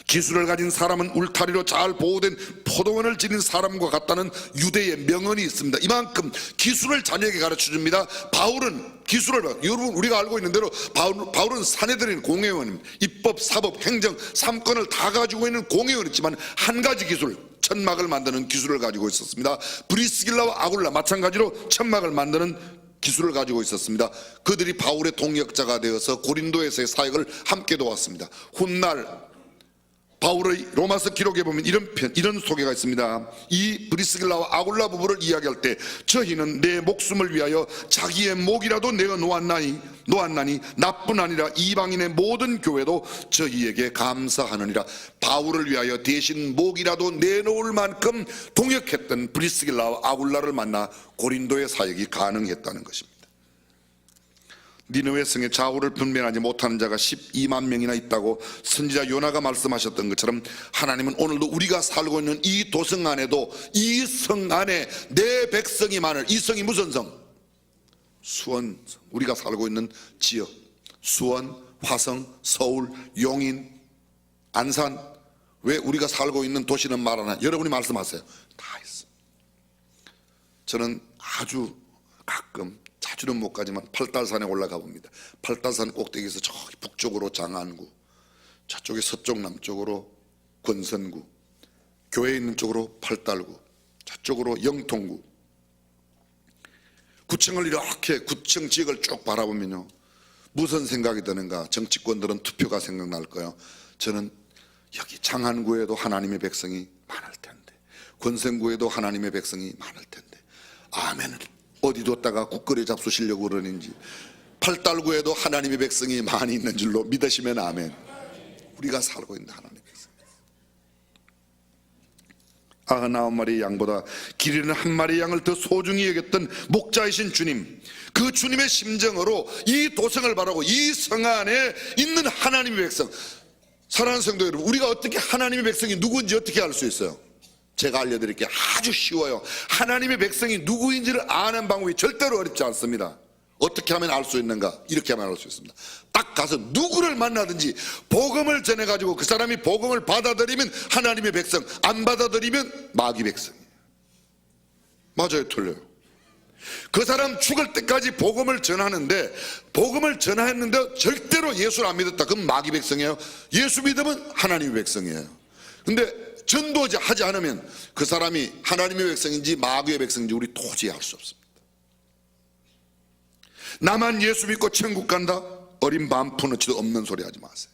기술을 가진 사람은 울타리로 잘 보호된 포도원을 지닌 사람과 같다는 유대의 명언이 있습니다. 이만큼 기술을 자녀에게 가르쳐줍니다. 바울은 기술을, 여러분 우리가 알고 있는 대로 바울은 사내들인 공회원입니다. 입법, 사법, 행정 3권을 다 가지고 있는 공회원이지만 한 가지 기술, 천막을 만드는 기술을 가지고 있었습니다. 브리스길라와 아굴라 마찬가지로 천막을 만드는 기술을 가지고 있었습니다. 그들이 바울의 동역자가 되어서 고린도에서의 사역을 함께 도왔습니다. 훗날 바울의 로마서 기록에 보면 이런 소개가 있습니다. 이 브리스길라와 아굴라 부부를 이야기할 때 저희는 내 목숨을 위하여 자기의 목이라도 내어 놓았나니 나뿐 아니라 이방인의 모든 교회도 저희에게 감사하느니라. 바울을 위하여 대신 목이라도 내놓을 만큼 동역했던 브리스길라와 아굴라를 만나 고린도의 사역이 가능했다는 것입니다. 니느웨 성에 좌우를 분별하지 못하는 자가 12만 명이나 있다고 선지자 요나가 말씀하셨던 것처럼 하나님은 오늘도 우리가 살고 있는 이 도성 안에도 이 성 안에 내 백성이 많을, 이 성이 무슨 성? 수원, 우리가 살고 있는 지역, 수원, 화성, 서울, 용인, 안산, 왜 우리가 살고 있는 도시는 말하나? 여러분이 말씀하세요. 다 있어. 저는 아주 가끔, 자주는 못 가지만 팔달산에 올라가 봅니다. 팔달산 꼭대기에서 저기 북쪽으로 장안구, 저쪽에 서쪽 남쪽으로 권선구, 교회 있는 쪽으로 팔달구, 저쪽으로 영통구, 구청을 이렇게 구청 지역을 쭉 바라보면요, 무슨 생각이 드는가? 정치권들은 투표가 생각날 거예요. 저는 여기 장안구에도 하나님의 백성이 많을 텐데, 권선구에도 하나님의 백성이 많을 텐데, 아멘을 어디 뒀다가 국거리 잡수시려고 그러는지, 팔달구에도 하나님의 백성이 많이 있는 줄로 믿으시면 아멘. 우리가 살고 있는 하나님의 백성. 99마리의 양보다 길 잃은 한 마리의 양을 더 소중히 여겼던 목자이신 주님, 그 주님의 심정으로 이 도성을 바라고 이 성 안에 있는 하나님의 백성, 사랑하는 성도 여러분, 우리가 어떻게 하나님의 백성이 누구인지 어떻게 알 수 있어요? 제가 알려드릴게요. 아주 쉬워요. 하나님의 백성이 누구인지를 아는 방법이 절대로 어렵지 않습니다. 어떻게 하면 알 수 있는가? 이렇게 하면 알 수 있습니다. 딱 가서 누구를 만나든지 복음을 전해가지고 그 사람이 복음을 받아들이면 하나님의 백성, 안 받아들이면 마귀 백성이에요. 맞아요, 틀려요? 그 사람 죽을 때까지 복음을 전하는데, 복음을 전했는데 절대로 예수를 안 믿었다, 그럼 마귀 백성이에요. 예수 믿으면 하나님의 백성이에요. 근데 전도하지 않으면 그 사람이 하나님의 백성인지 마귀의 백성인지 우리 도저히 알 수 없습니다. 나만 예수 믿고 천국 간다? 어린 반푼어치도 없는 소리 하지 마세요.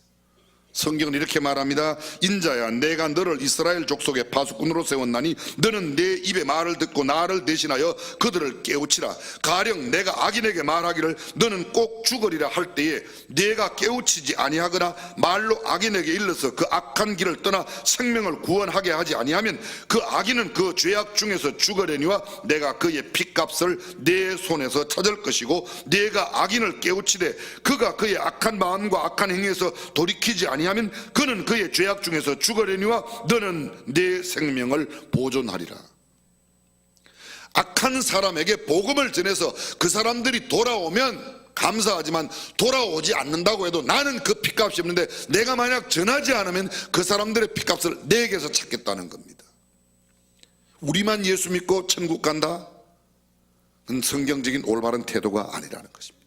성경은 이렇게 말합니다. 인자야, 내가 너를 이스라엘 족속의 파수꾼으로 세웠나니 너는 내 입의 말을 듣고 나를 대신하여 그들을 깨우치라. 가령 내가 악인에게 말하기를 너는 꼭 죽으리라 할 때에 내가 깨우치지 아니하거나 말로 악인에게 일러서 그 악한 길을 떠나 생명을 구원하게 하지 아니하면 그 악인은 그 죄악 중에서 죽으려니와 내가 그의 핏값을 내 손에서 찾을 것이고, 내가 악인을 깨우치되 그가 그의 악한 마음과 악한 행위에서 돌이키지 아니하면 그는 그의 죄악 중에서 죽으려니와 너는 내 생명을 보존하리라. 악한 사람에게 복음을 전해서 그 사람들이 돌아오면 감사하지만 돌아오지 않는다고 해도 나는 그 핏값이 없는데 내가 만약 전하지 않으면 그 사람들의 핏값을 내게서 찾겠다는 겁니다. 우리만 예수 믿고 천국 간다? 그건 성경적인 올바른 태도가 아니라는 것입니다.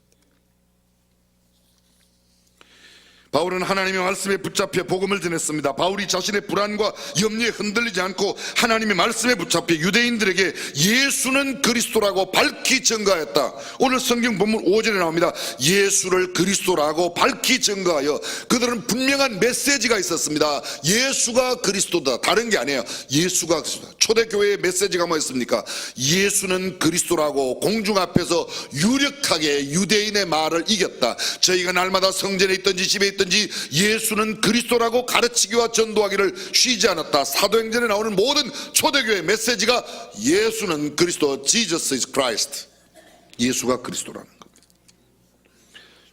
바울은 하나님의 말씀에 붙잡혀 복음을 전했습니다. 바울이 자신의 불안과 염려에 흔들리지 않고 하나님의 말씀에 붙잡혀 유대인들에게 예수는 그리스도라고 밝히 증거하였다. 오늘 성경 본문 5절에 나옵니다. 예수를 그리스도라고 밝히 증거하여. 그들은 분명한 메시지가 있었습니다. 예수가 그리스도다. 다른 게 아니에요. 예수가 그리스도다. 초대교회의 메시지가 뭐였습니까? 예수는 그리스도라고 공중 앞에서 유력하게 유대인의 말을 이겼다. 저희가 날마다 성전에 있든지 집에 있든지 예수는 그리스도라고 가르치기와 전도하기를 쉬지 않았다. 사도행전에 나오는 모든 초대교회 메시지가 예수는 그리스도, Jesus is Christ. 예수가 그리스도라는 겁니다.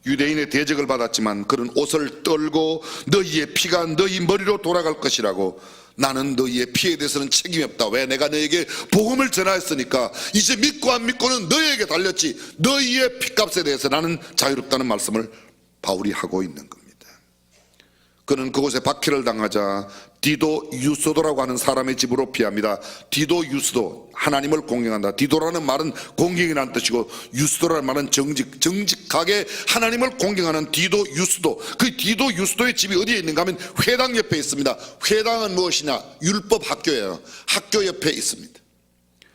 유대인의 대적을 받았지만 그는 옷을 떨고 너희의 피가 너희 머리로 돌아갈 것이라고, 나는 너희의 피에 대해서는 책임이 없다. 왜? 내가 너에게 복음을 전하였으니까. 이제 믿고 안 믿고는 너희에게 달렸지. 너희의 피값에 대해서 나는 자유롭다는 말씀을 바울이 하고 있는 겁니다. 그는 그곳에 박해를 당하자 디도 유스도라고 하는 사람의 집으로 피합니다. 디도 유스도, 하나님을 공경한다. 디도라는 말은 공경이라는 뜻이고 유스도라는 말은 정직하게 하나님을 공경하는 디도 유스도. 그 디도 유스도의 집이 어디에 있는가 하면 회당 옆에 있습니다. 회당은 무엇이냐? 율법 학교예요. 학교 옆에 있습니다.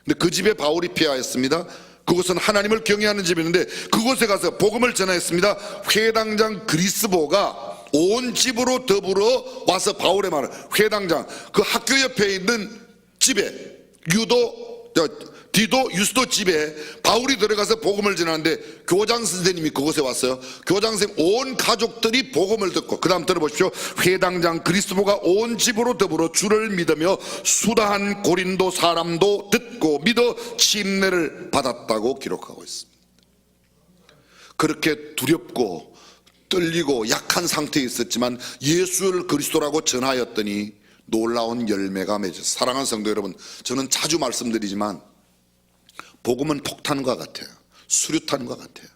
근데 그 집에 바울이 피하였습니다. 그곳은 하나님을 경외하는 집이었는데 그곳에 가서 복음을 전하였습니다. 회당장 그리스보가 온 집으로 더불어 와서 바울의 말을, 회당장 그 학교 옆에 있는 집에 디도 유스도 집에 바울이 들어가서 복음을 전하는데 교장 선생님이 그곳에 왔어요. 교장 선생님 온 가족들이 복음을 듣고, 그 다음 들어보십시오. 회당장 그리스도가 온 집으로 더불어 주를 믿으며 수다한 고린도 사람도 듣고 믿어 침례를 받았다고 기록하고 있습니다. 그렇게 두렵고 떨리고 약한 상태에 있었지만 예수를 그리스도라고 전하였더니 놀라운 열매가 맺었어요. 사랑하는 성도 여러분, 저는 자주 말씀드리지만 복음은 폭탄과 같아요. 수류탄과 같아요.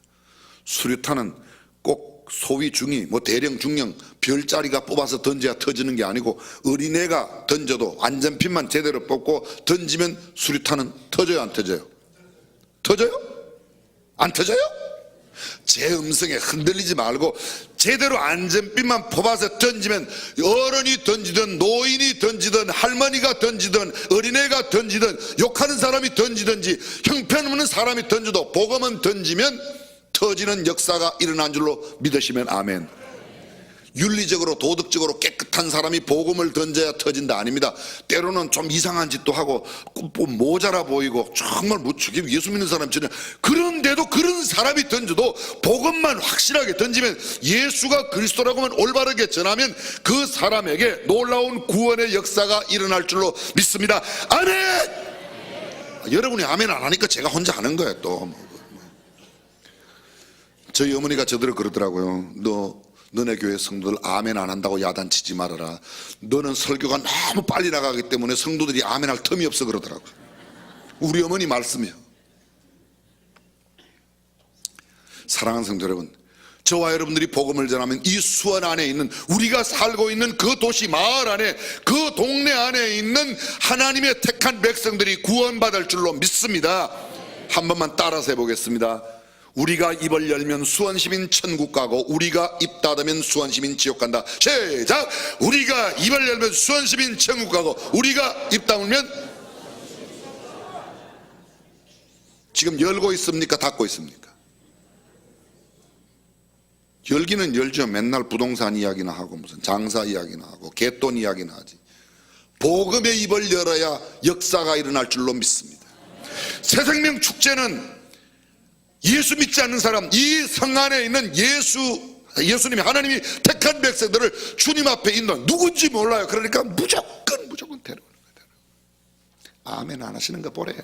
수류탄은 꼭 소위 중위, 대령 중령 별자리가 뽑아서 던져야 터지는 게 아니고 어린애가 던져도 안전핀만 제대로 뽑고 던지면 수류탄은 터져요, 안 터져요? 터져요? 안 터져요? 제 음성에 흔들리지 말고 제대로 안전핀만 뽑아서 던지면 어른이 던지든 노인이 던지든 할머니가 던지든 어린애가 던지든 욕하는 사람이 던지든지 형편없는 사람이 던져도 복음은 던지면 터지는 역사가 일어난 줄로 믿으시면 아멘. 윤리적으로 도덕적으로 깨끗한 사람이 복음을 던져야 터진다 아닙니다. 때로는 좀 이상한 짓도 하고 모자라 보이고 정말 무척이 예수 믿는 사람처럼, 그런데도 그런 사람이 던져도 복음만 확실하게 던지면, 예수가 그리스도라고만 올바르게 전하면 그 사람에게 놀라운 구원의 역사가 일어날 줄로 믿습니다. 아멘! 여러분이 아멘 안 하니까 제가 혼자 하는 거예요. 또 저희 어머니가 저들을 그러더라고요. 너네 교회 성도들 아멘 안 한다고 야단치지 말아라. 너는 설교가 너무 빨리 나가기 때문에 성도들이 아멘 할 틈이 없어 그러더라고요. 우리 어머니 말씀이요. 사랑하는 성도 여러분, 저와 여러분들이 복음을 전하면 이 수원 안에 있는, 우리가 살고 있는 그 도시 마을 안에, 그 동네 안에 있는 하나님의 택한 백성들이 구원받을 줄로 믿습니다. 한 번만 따라서 해보겠습니다. 우리가 입을 열면 수원시민 천국 가고 우리가 입 닫으면 수원시민 지옥 간다. 시작! 우리가 입을 열면 수원시민 천국 가고 우리가 입 닫으면, 지금 열고 있습니까? 닫고 있습니까? 열기는 열죠. 맨날 부동산 이야기나 하고 무슨 장사 이야기나 하고 갯돈 이야기나 하지. 복음의 입을 열어야 역사가 일어날 줄로 믿습니다. 새생명 축제는 예수 믿지 않는 사람, 이 성 안에 있는 예수님이 하나님이 택한 백성들을 주님 앞에 인도한, 누군지 몰라요. 그러니까 무조건 데려오는 거예요. 아멘 안 하시는 거 보래요.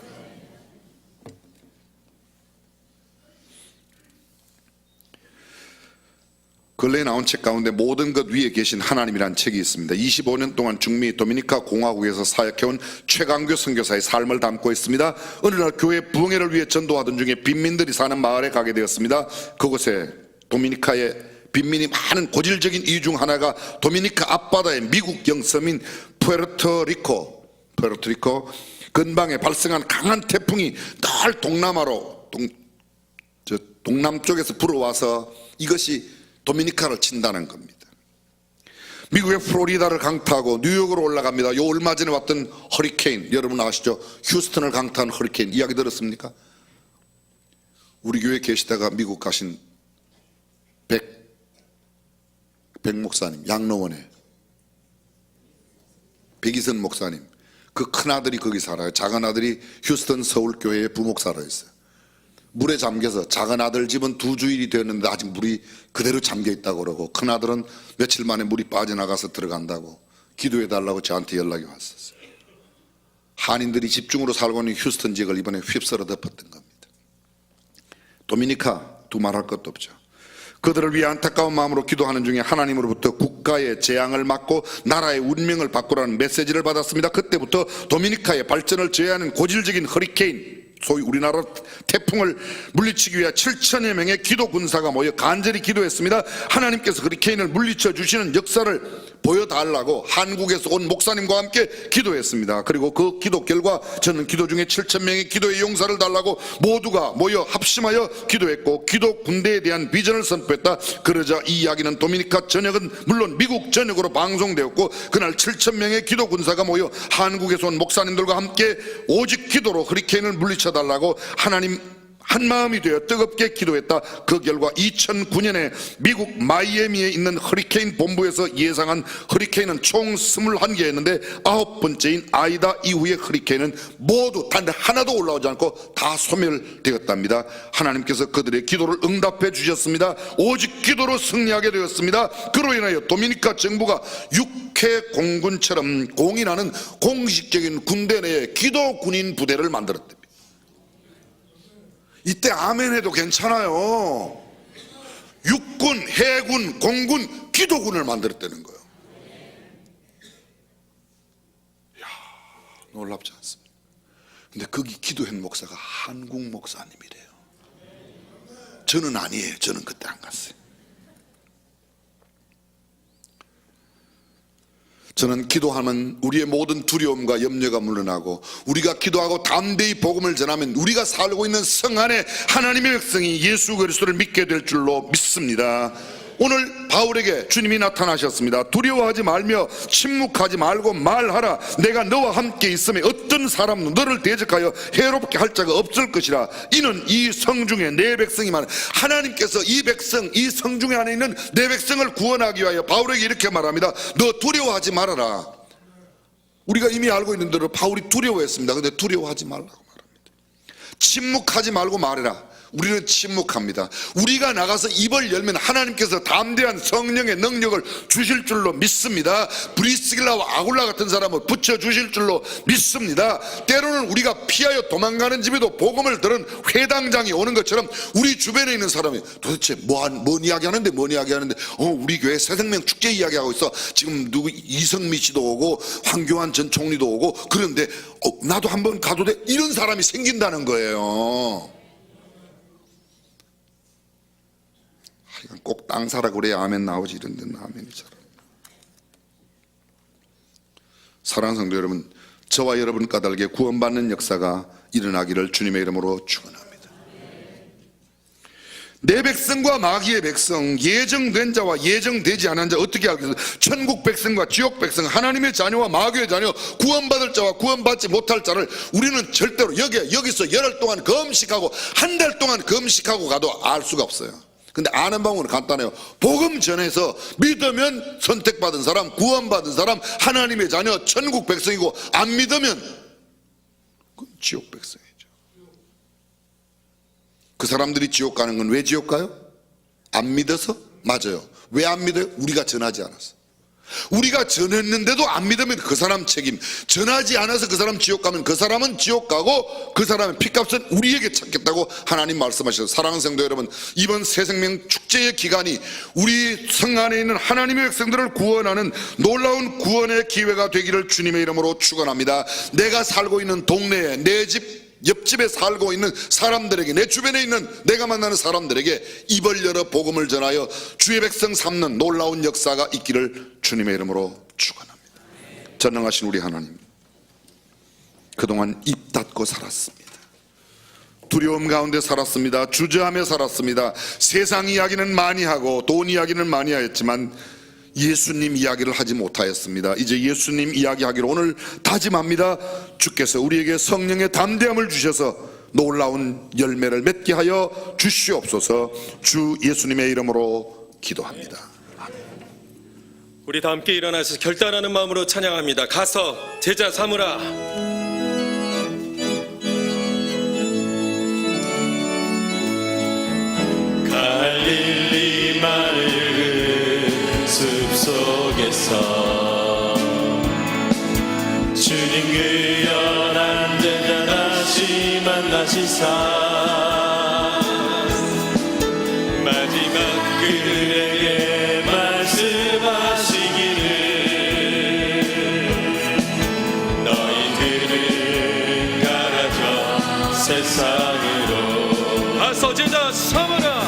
근래에 나온 책 가운데 모든 것 위에 계신 하나님이라는 책이 있습니다. 25년 동안 중미 도미니카 공화국에서 사역해온 최강교 선교사의 삶을 담고 있습니다. 어느 날 교회 부흥회를 위해 전도하던 중에 빈민들이 사는 마을에 가게 되었습니다. 그곳에 도미니카에 빈민이 많은 고질적인 이유 중 하나가 도미니카 앞바다의 미국 영섬인 푸에르토리코 근방에 발생한 강한 태풍이 늘 동남쪽에서 불어와서 이것이 도미니카를 친다는 겁니다. 미국의 플로리다를 강타하고 뉴욕으로 올라갑니다. 요 얼마 전에 왔던 허리케인, 여러분 아시죠? 휴스턴을 강타한 허리케인 이야기 들었습니까? 우리 교회에 계시다가 미국 가신 백 목사님, 양로원에 백이선 목사님, 그 큰아들이 거기 살아요. 작은아들이 휴스턴 서울교회의 부목사로 있어요. 물에 잠겨서 작은아들 집은 2주일이 되었는데 아직 물이 그대로 잠겨있다고 그러고, 큰아들은 며칠 만에 물이 빠져나가서 들어간다고 기도해달라고 저한테 연락이 왔었어요. 한인들이 집중으로 살고 있는 휴스턴 지역을 이번에 휩쓸어 덮었던 겁니다. 도미니카 두말할 것도 없죠. 그들을 위해 안타까운 마음으로 기도하는 중에 하나님으로부터 국가의 재앙을 막고 나라의 운명을 바꾸라는 메시지를 받았습니다. 그때부터 도미니카의 발전을 저해하는 고질적인 허리케인, 소위 우리나라 태풍을 물리치기 위해 7천여 명의 기도 군사가 모여 간절히 기도했습니다. 하나님께서 허리케인을 물리쳐 주시는 역사를 보여달라고 한국에서 온 목사님과 함께 기도했습니다. 그리고 그 기도 결과 저는 기도 중에 7천 명의 기도의 용사를 달라고 모두가 모여 합심하여 기도했고, 기도 군대에 대한 비전을 선포했다. 그러자 이 이야기는 도미니카 전역은 물론 미국 전역으로 방송되었고, 그날 7천 명의 기도 군사가 모여 한국에서 온 목사님들과 함께 오직 기도로 허리케인을 물리쳐 달라고 하나님 한마음이 되어 뜨겁게 기도했다. 그 결과 2009년에 미국 마이애미에 있는 허리케인 본부에서 예상한 허리케인은 총 21개였는데 9번째인 아이다 이후의 허리케인은 모두 단 하나도 올라오지 않고 다 소멸되었답니다. 하나님께서 그들의 기도를 응답해 주셨습니다. 오직 기도로 승리하게 되었습니다. 그로 인하여 도미니카 정부가 육해 공군처럼 공인하는 공식적인 군대 내에 기도 군인 부대를 만들었답니다. 이때 아멘 해도 괜찮아요. 육군, 해군, 공군, 기도군을 만들었다는 거예요. 이야, 놀랍지 않습니까? 근데 거기 기도한 목사가 한국 목사님이래요. 저는 아니에요. 저는 그때 안 갔어요. 저는 기도하면 우리의 모든 두려움과 염려가 물러나고, 우리가 기도하고 담대히 복음을 전하면 우리가 살고 있는 성 안에 하나님의 백성이 예수 그리스도를 믿게 될 줄로 믿습니다. 오늘 바울에게 주님이 나타나셨습니다. 두려워하지 말며 침묵하지 말고 말하라. 내가 너와 함께 있으며 어떤 사람도 너를 대적하여 해롭게 할 자가 없을 것이라. 이는 이 성 중에 내 백성이만, 하나님께서 이 백성, 이 성 중에 안에 있는 내 백성을 구원하기 위하여 바울에게 이렇게 말합니다. 너 두려워하지 말아라. 우리가 이미 알고 있는 대로 바울이 두려워했습니다. 근데 두려워하지 말라고 말합니다. 침묵하지 말고 말해라. 우리는 침묵합니다. 우리가 나가서 입을 열면 하나님께서 담대한 성령의 능력을 주실 줄로 믿습니다. 브리스길라와 아굴라 같은 사람을 붙여주실 줄로 믿습니다. 때로는 우리가 피하여 도망가는 집에도 복음을 들은 회당장이 오는 것처럼 우리 주변에 있는 사람이 도대체 뭔 이야기하는데 우리 교회 새생명 축제 이야기하고 있어. 지금 누구 이성미 씨도 오고 황교안 전 총리도 오고, 그런데 나도 한번 가도 돼? 이런 사람이 생긴다는 거예요. 꼭 땅 사라 그래야 아멘 나오지. 이런 데는 아멘이잖아. 사랑하는 성도 여러분, 저와 여러분 까닭에 구원받는 역사가 일어나기를 주님의 이름으로 축원합니다. 내 백성과 마귀의 백성, 예정된 자와 예정되지 않은 자 어떻게 하겠어요? 천국 백성과 지옥 백성, 하나님의 자녀와 마귀의 자녀, 구원받을 자와 구원받지 못할 자를 우리는 절대로 여기서 열흘 동안 금식하고 한 달 동안 금식하고 가도 알 수가 없어요. 근데 아는 방법은 간단해요. 복음 전해서 믿으면 선택받은 사람, 구원받은 사람, 하나님의 자녀, 천국 백성이고, 안 믿으면 그건 지옥 백성이죠. 그 사람들이 지옥 가는 건 왜 지옥 가요? 안 믿어서? 맞아요. 왜 안 믿어요? 우리가 전하지 않았어. 우리가 전했는데도 안 믿으면 그 사람 책임. 전하지 않아서 그 사람 지옥 가면 그 사람은 지옥 가고 그 사람의 핏값은 우리에게 찾겠다고 하나님 말씀하셔서, 사랑하는 성도 여러분, 이번 새생명 축제의 기간이 우리 성 안에 있는 하나님의 백성들을 구원하는 놀라운 구원의 기회가 되기를 주님의 이름으로 축원합니다. 내가 살고 있는 동네에, 내 집 옆집에 살고 있는 사람들에게, 내 주변에 있는 내가 만나는 사람들에게 입을 열어 복음을 전하여 주의 백성 삼는 놀라운 역사가 있기를 주님의 이름으로 축원합니다. 전능하신 우리 하나님, 그동안 입 닫고 살았습니다. 두려움 가운데 살았습니다. 주저하며 살았습니다. 세상 이야기는 많이 하고 돈 이야기는 많이 하였지만 예수님 이야기를 하지 못하였습니다. 이제 예수님 이야기하기로 오늘 다짐합니다. 주께서 우리에게 성령의 담대함을 주셔서 놀라운 열매를 맺게 하여 주시옵소서. 주 예수님의 이름으로 기도합니다. 우리 다 함께 일어나서 결단하는 마음으로 찬양합니다. 가서 제자 삼으라. 갈릴리 마을 숲속에서 주님 그 연한 제자 다시 만나시사 마지막 그들에게 말씀하시기를 너희들은 가라져 세상으로. 가서 제자 삼으라.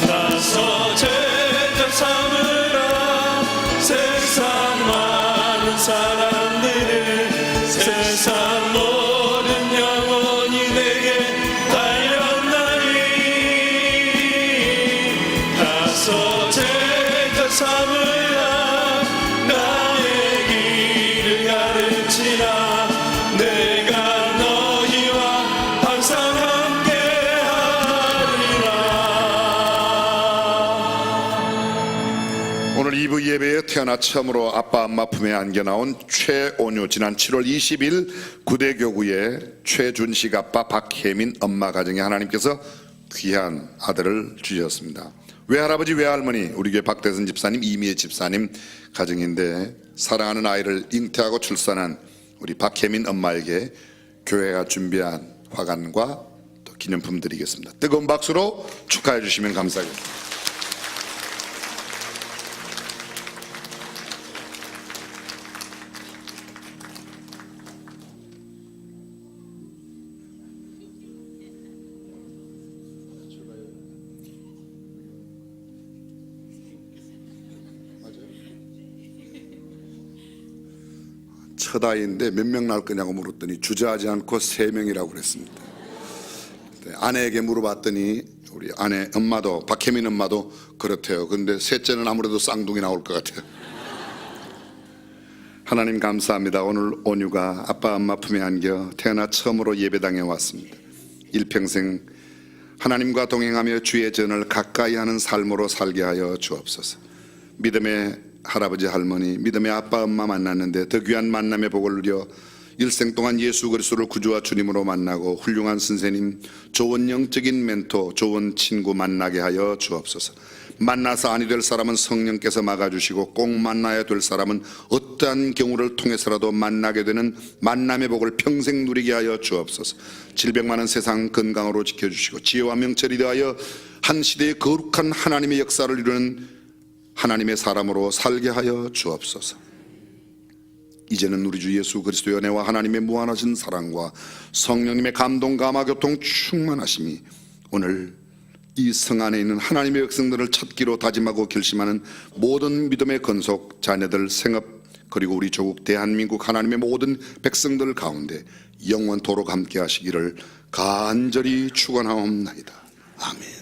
가서 제자 삼으라. 세상 많은 사람들을 세상 모든 영혼이 내게 달렸나니 가서 제자 삼으라. 나의 길을 가르치라. 내가 너희와 항상 함께하리라. 오늘 2부 예배에 태어나 처음으로 아빠 엄마 품에 안겨 나온 최온유, 지난 7월 20일 구대교구의 최준식 아빠, 박혜민 엄마 가정에 하나님께서 귀한 아들을 주셨습니다. 외할아버지 외할머니, 우리 교회 박대선 집사님, 이미애 집사님 가정인데, 사랑하는 아이를 잉태하고 출산한 우리 박혜민 엄마에게 교회가 준비한 화관과 또 기념품 드리겠습니다. 뜨거운 박수로 축하해 주시면 감사하겠습니다. 첫 아이인데 몇 명 낳을 거냐고 물었더니 주저하지 않고 3명이라고 그랬습니다. 아내에게 물어봤더니 우리 아내 엄마도, 박혜민 엄마도 그렇대요. 그런데 셋째는 아무래도 쌍둥이 나올 것 같아요. 하나님 감사합니다. 오늘 온유가 아빠 엄마 품에 안겨 태어나 처음으로 예배당에 왔습니다. 일평생 하나님과 동행하며 주의 전을 가까이 하는 삶으로 살게 하여 주옵소서. 믿음의 할아버지 할머니, 믿음의 아빠 엄마 만났는데 더 귀한 만남의 복을 누려 일생 동안 예수 그리스도를 구주와 주님으로 만나고 훌륭한 선생님, 좋은 영적인 멘토, 좋은 친구 만나게 하여 주옵소서. 만나서 아니 될 사람은 성령께서 막아주시고 꼭 만나야 될 사람은 어떠한 경우를 통해서라도 만나게 되는 만남의 복을 평생 누리게 하여 주옵소서. 질병 많은 세상 건강으로 지켜주시고 지혜와 명철이 더하여 한 시대의 거룩한 하나님의 역사를 이루는 하나님의 사람으로 살게 하여 주옵소서. 이제는 우리 주 예수 그리스도의 은혜와 하나님의 무한하신 사랑과 성령님의 감동 감화 교통 충만하심이 오늘 이 성 안에 있는 하나님의 백성들을 찾기로 다짐하고 결심하는 모든 믿음의 건속 자녀들, 생업, 그리고 우리 조국 대한민국 하나님의 모든 백성들 가운데 영원토록 함께 하시기를 간절히 축원하옵나이다. 아멘.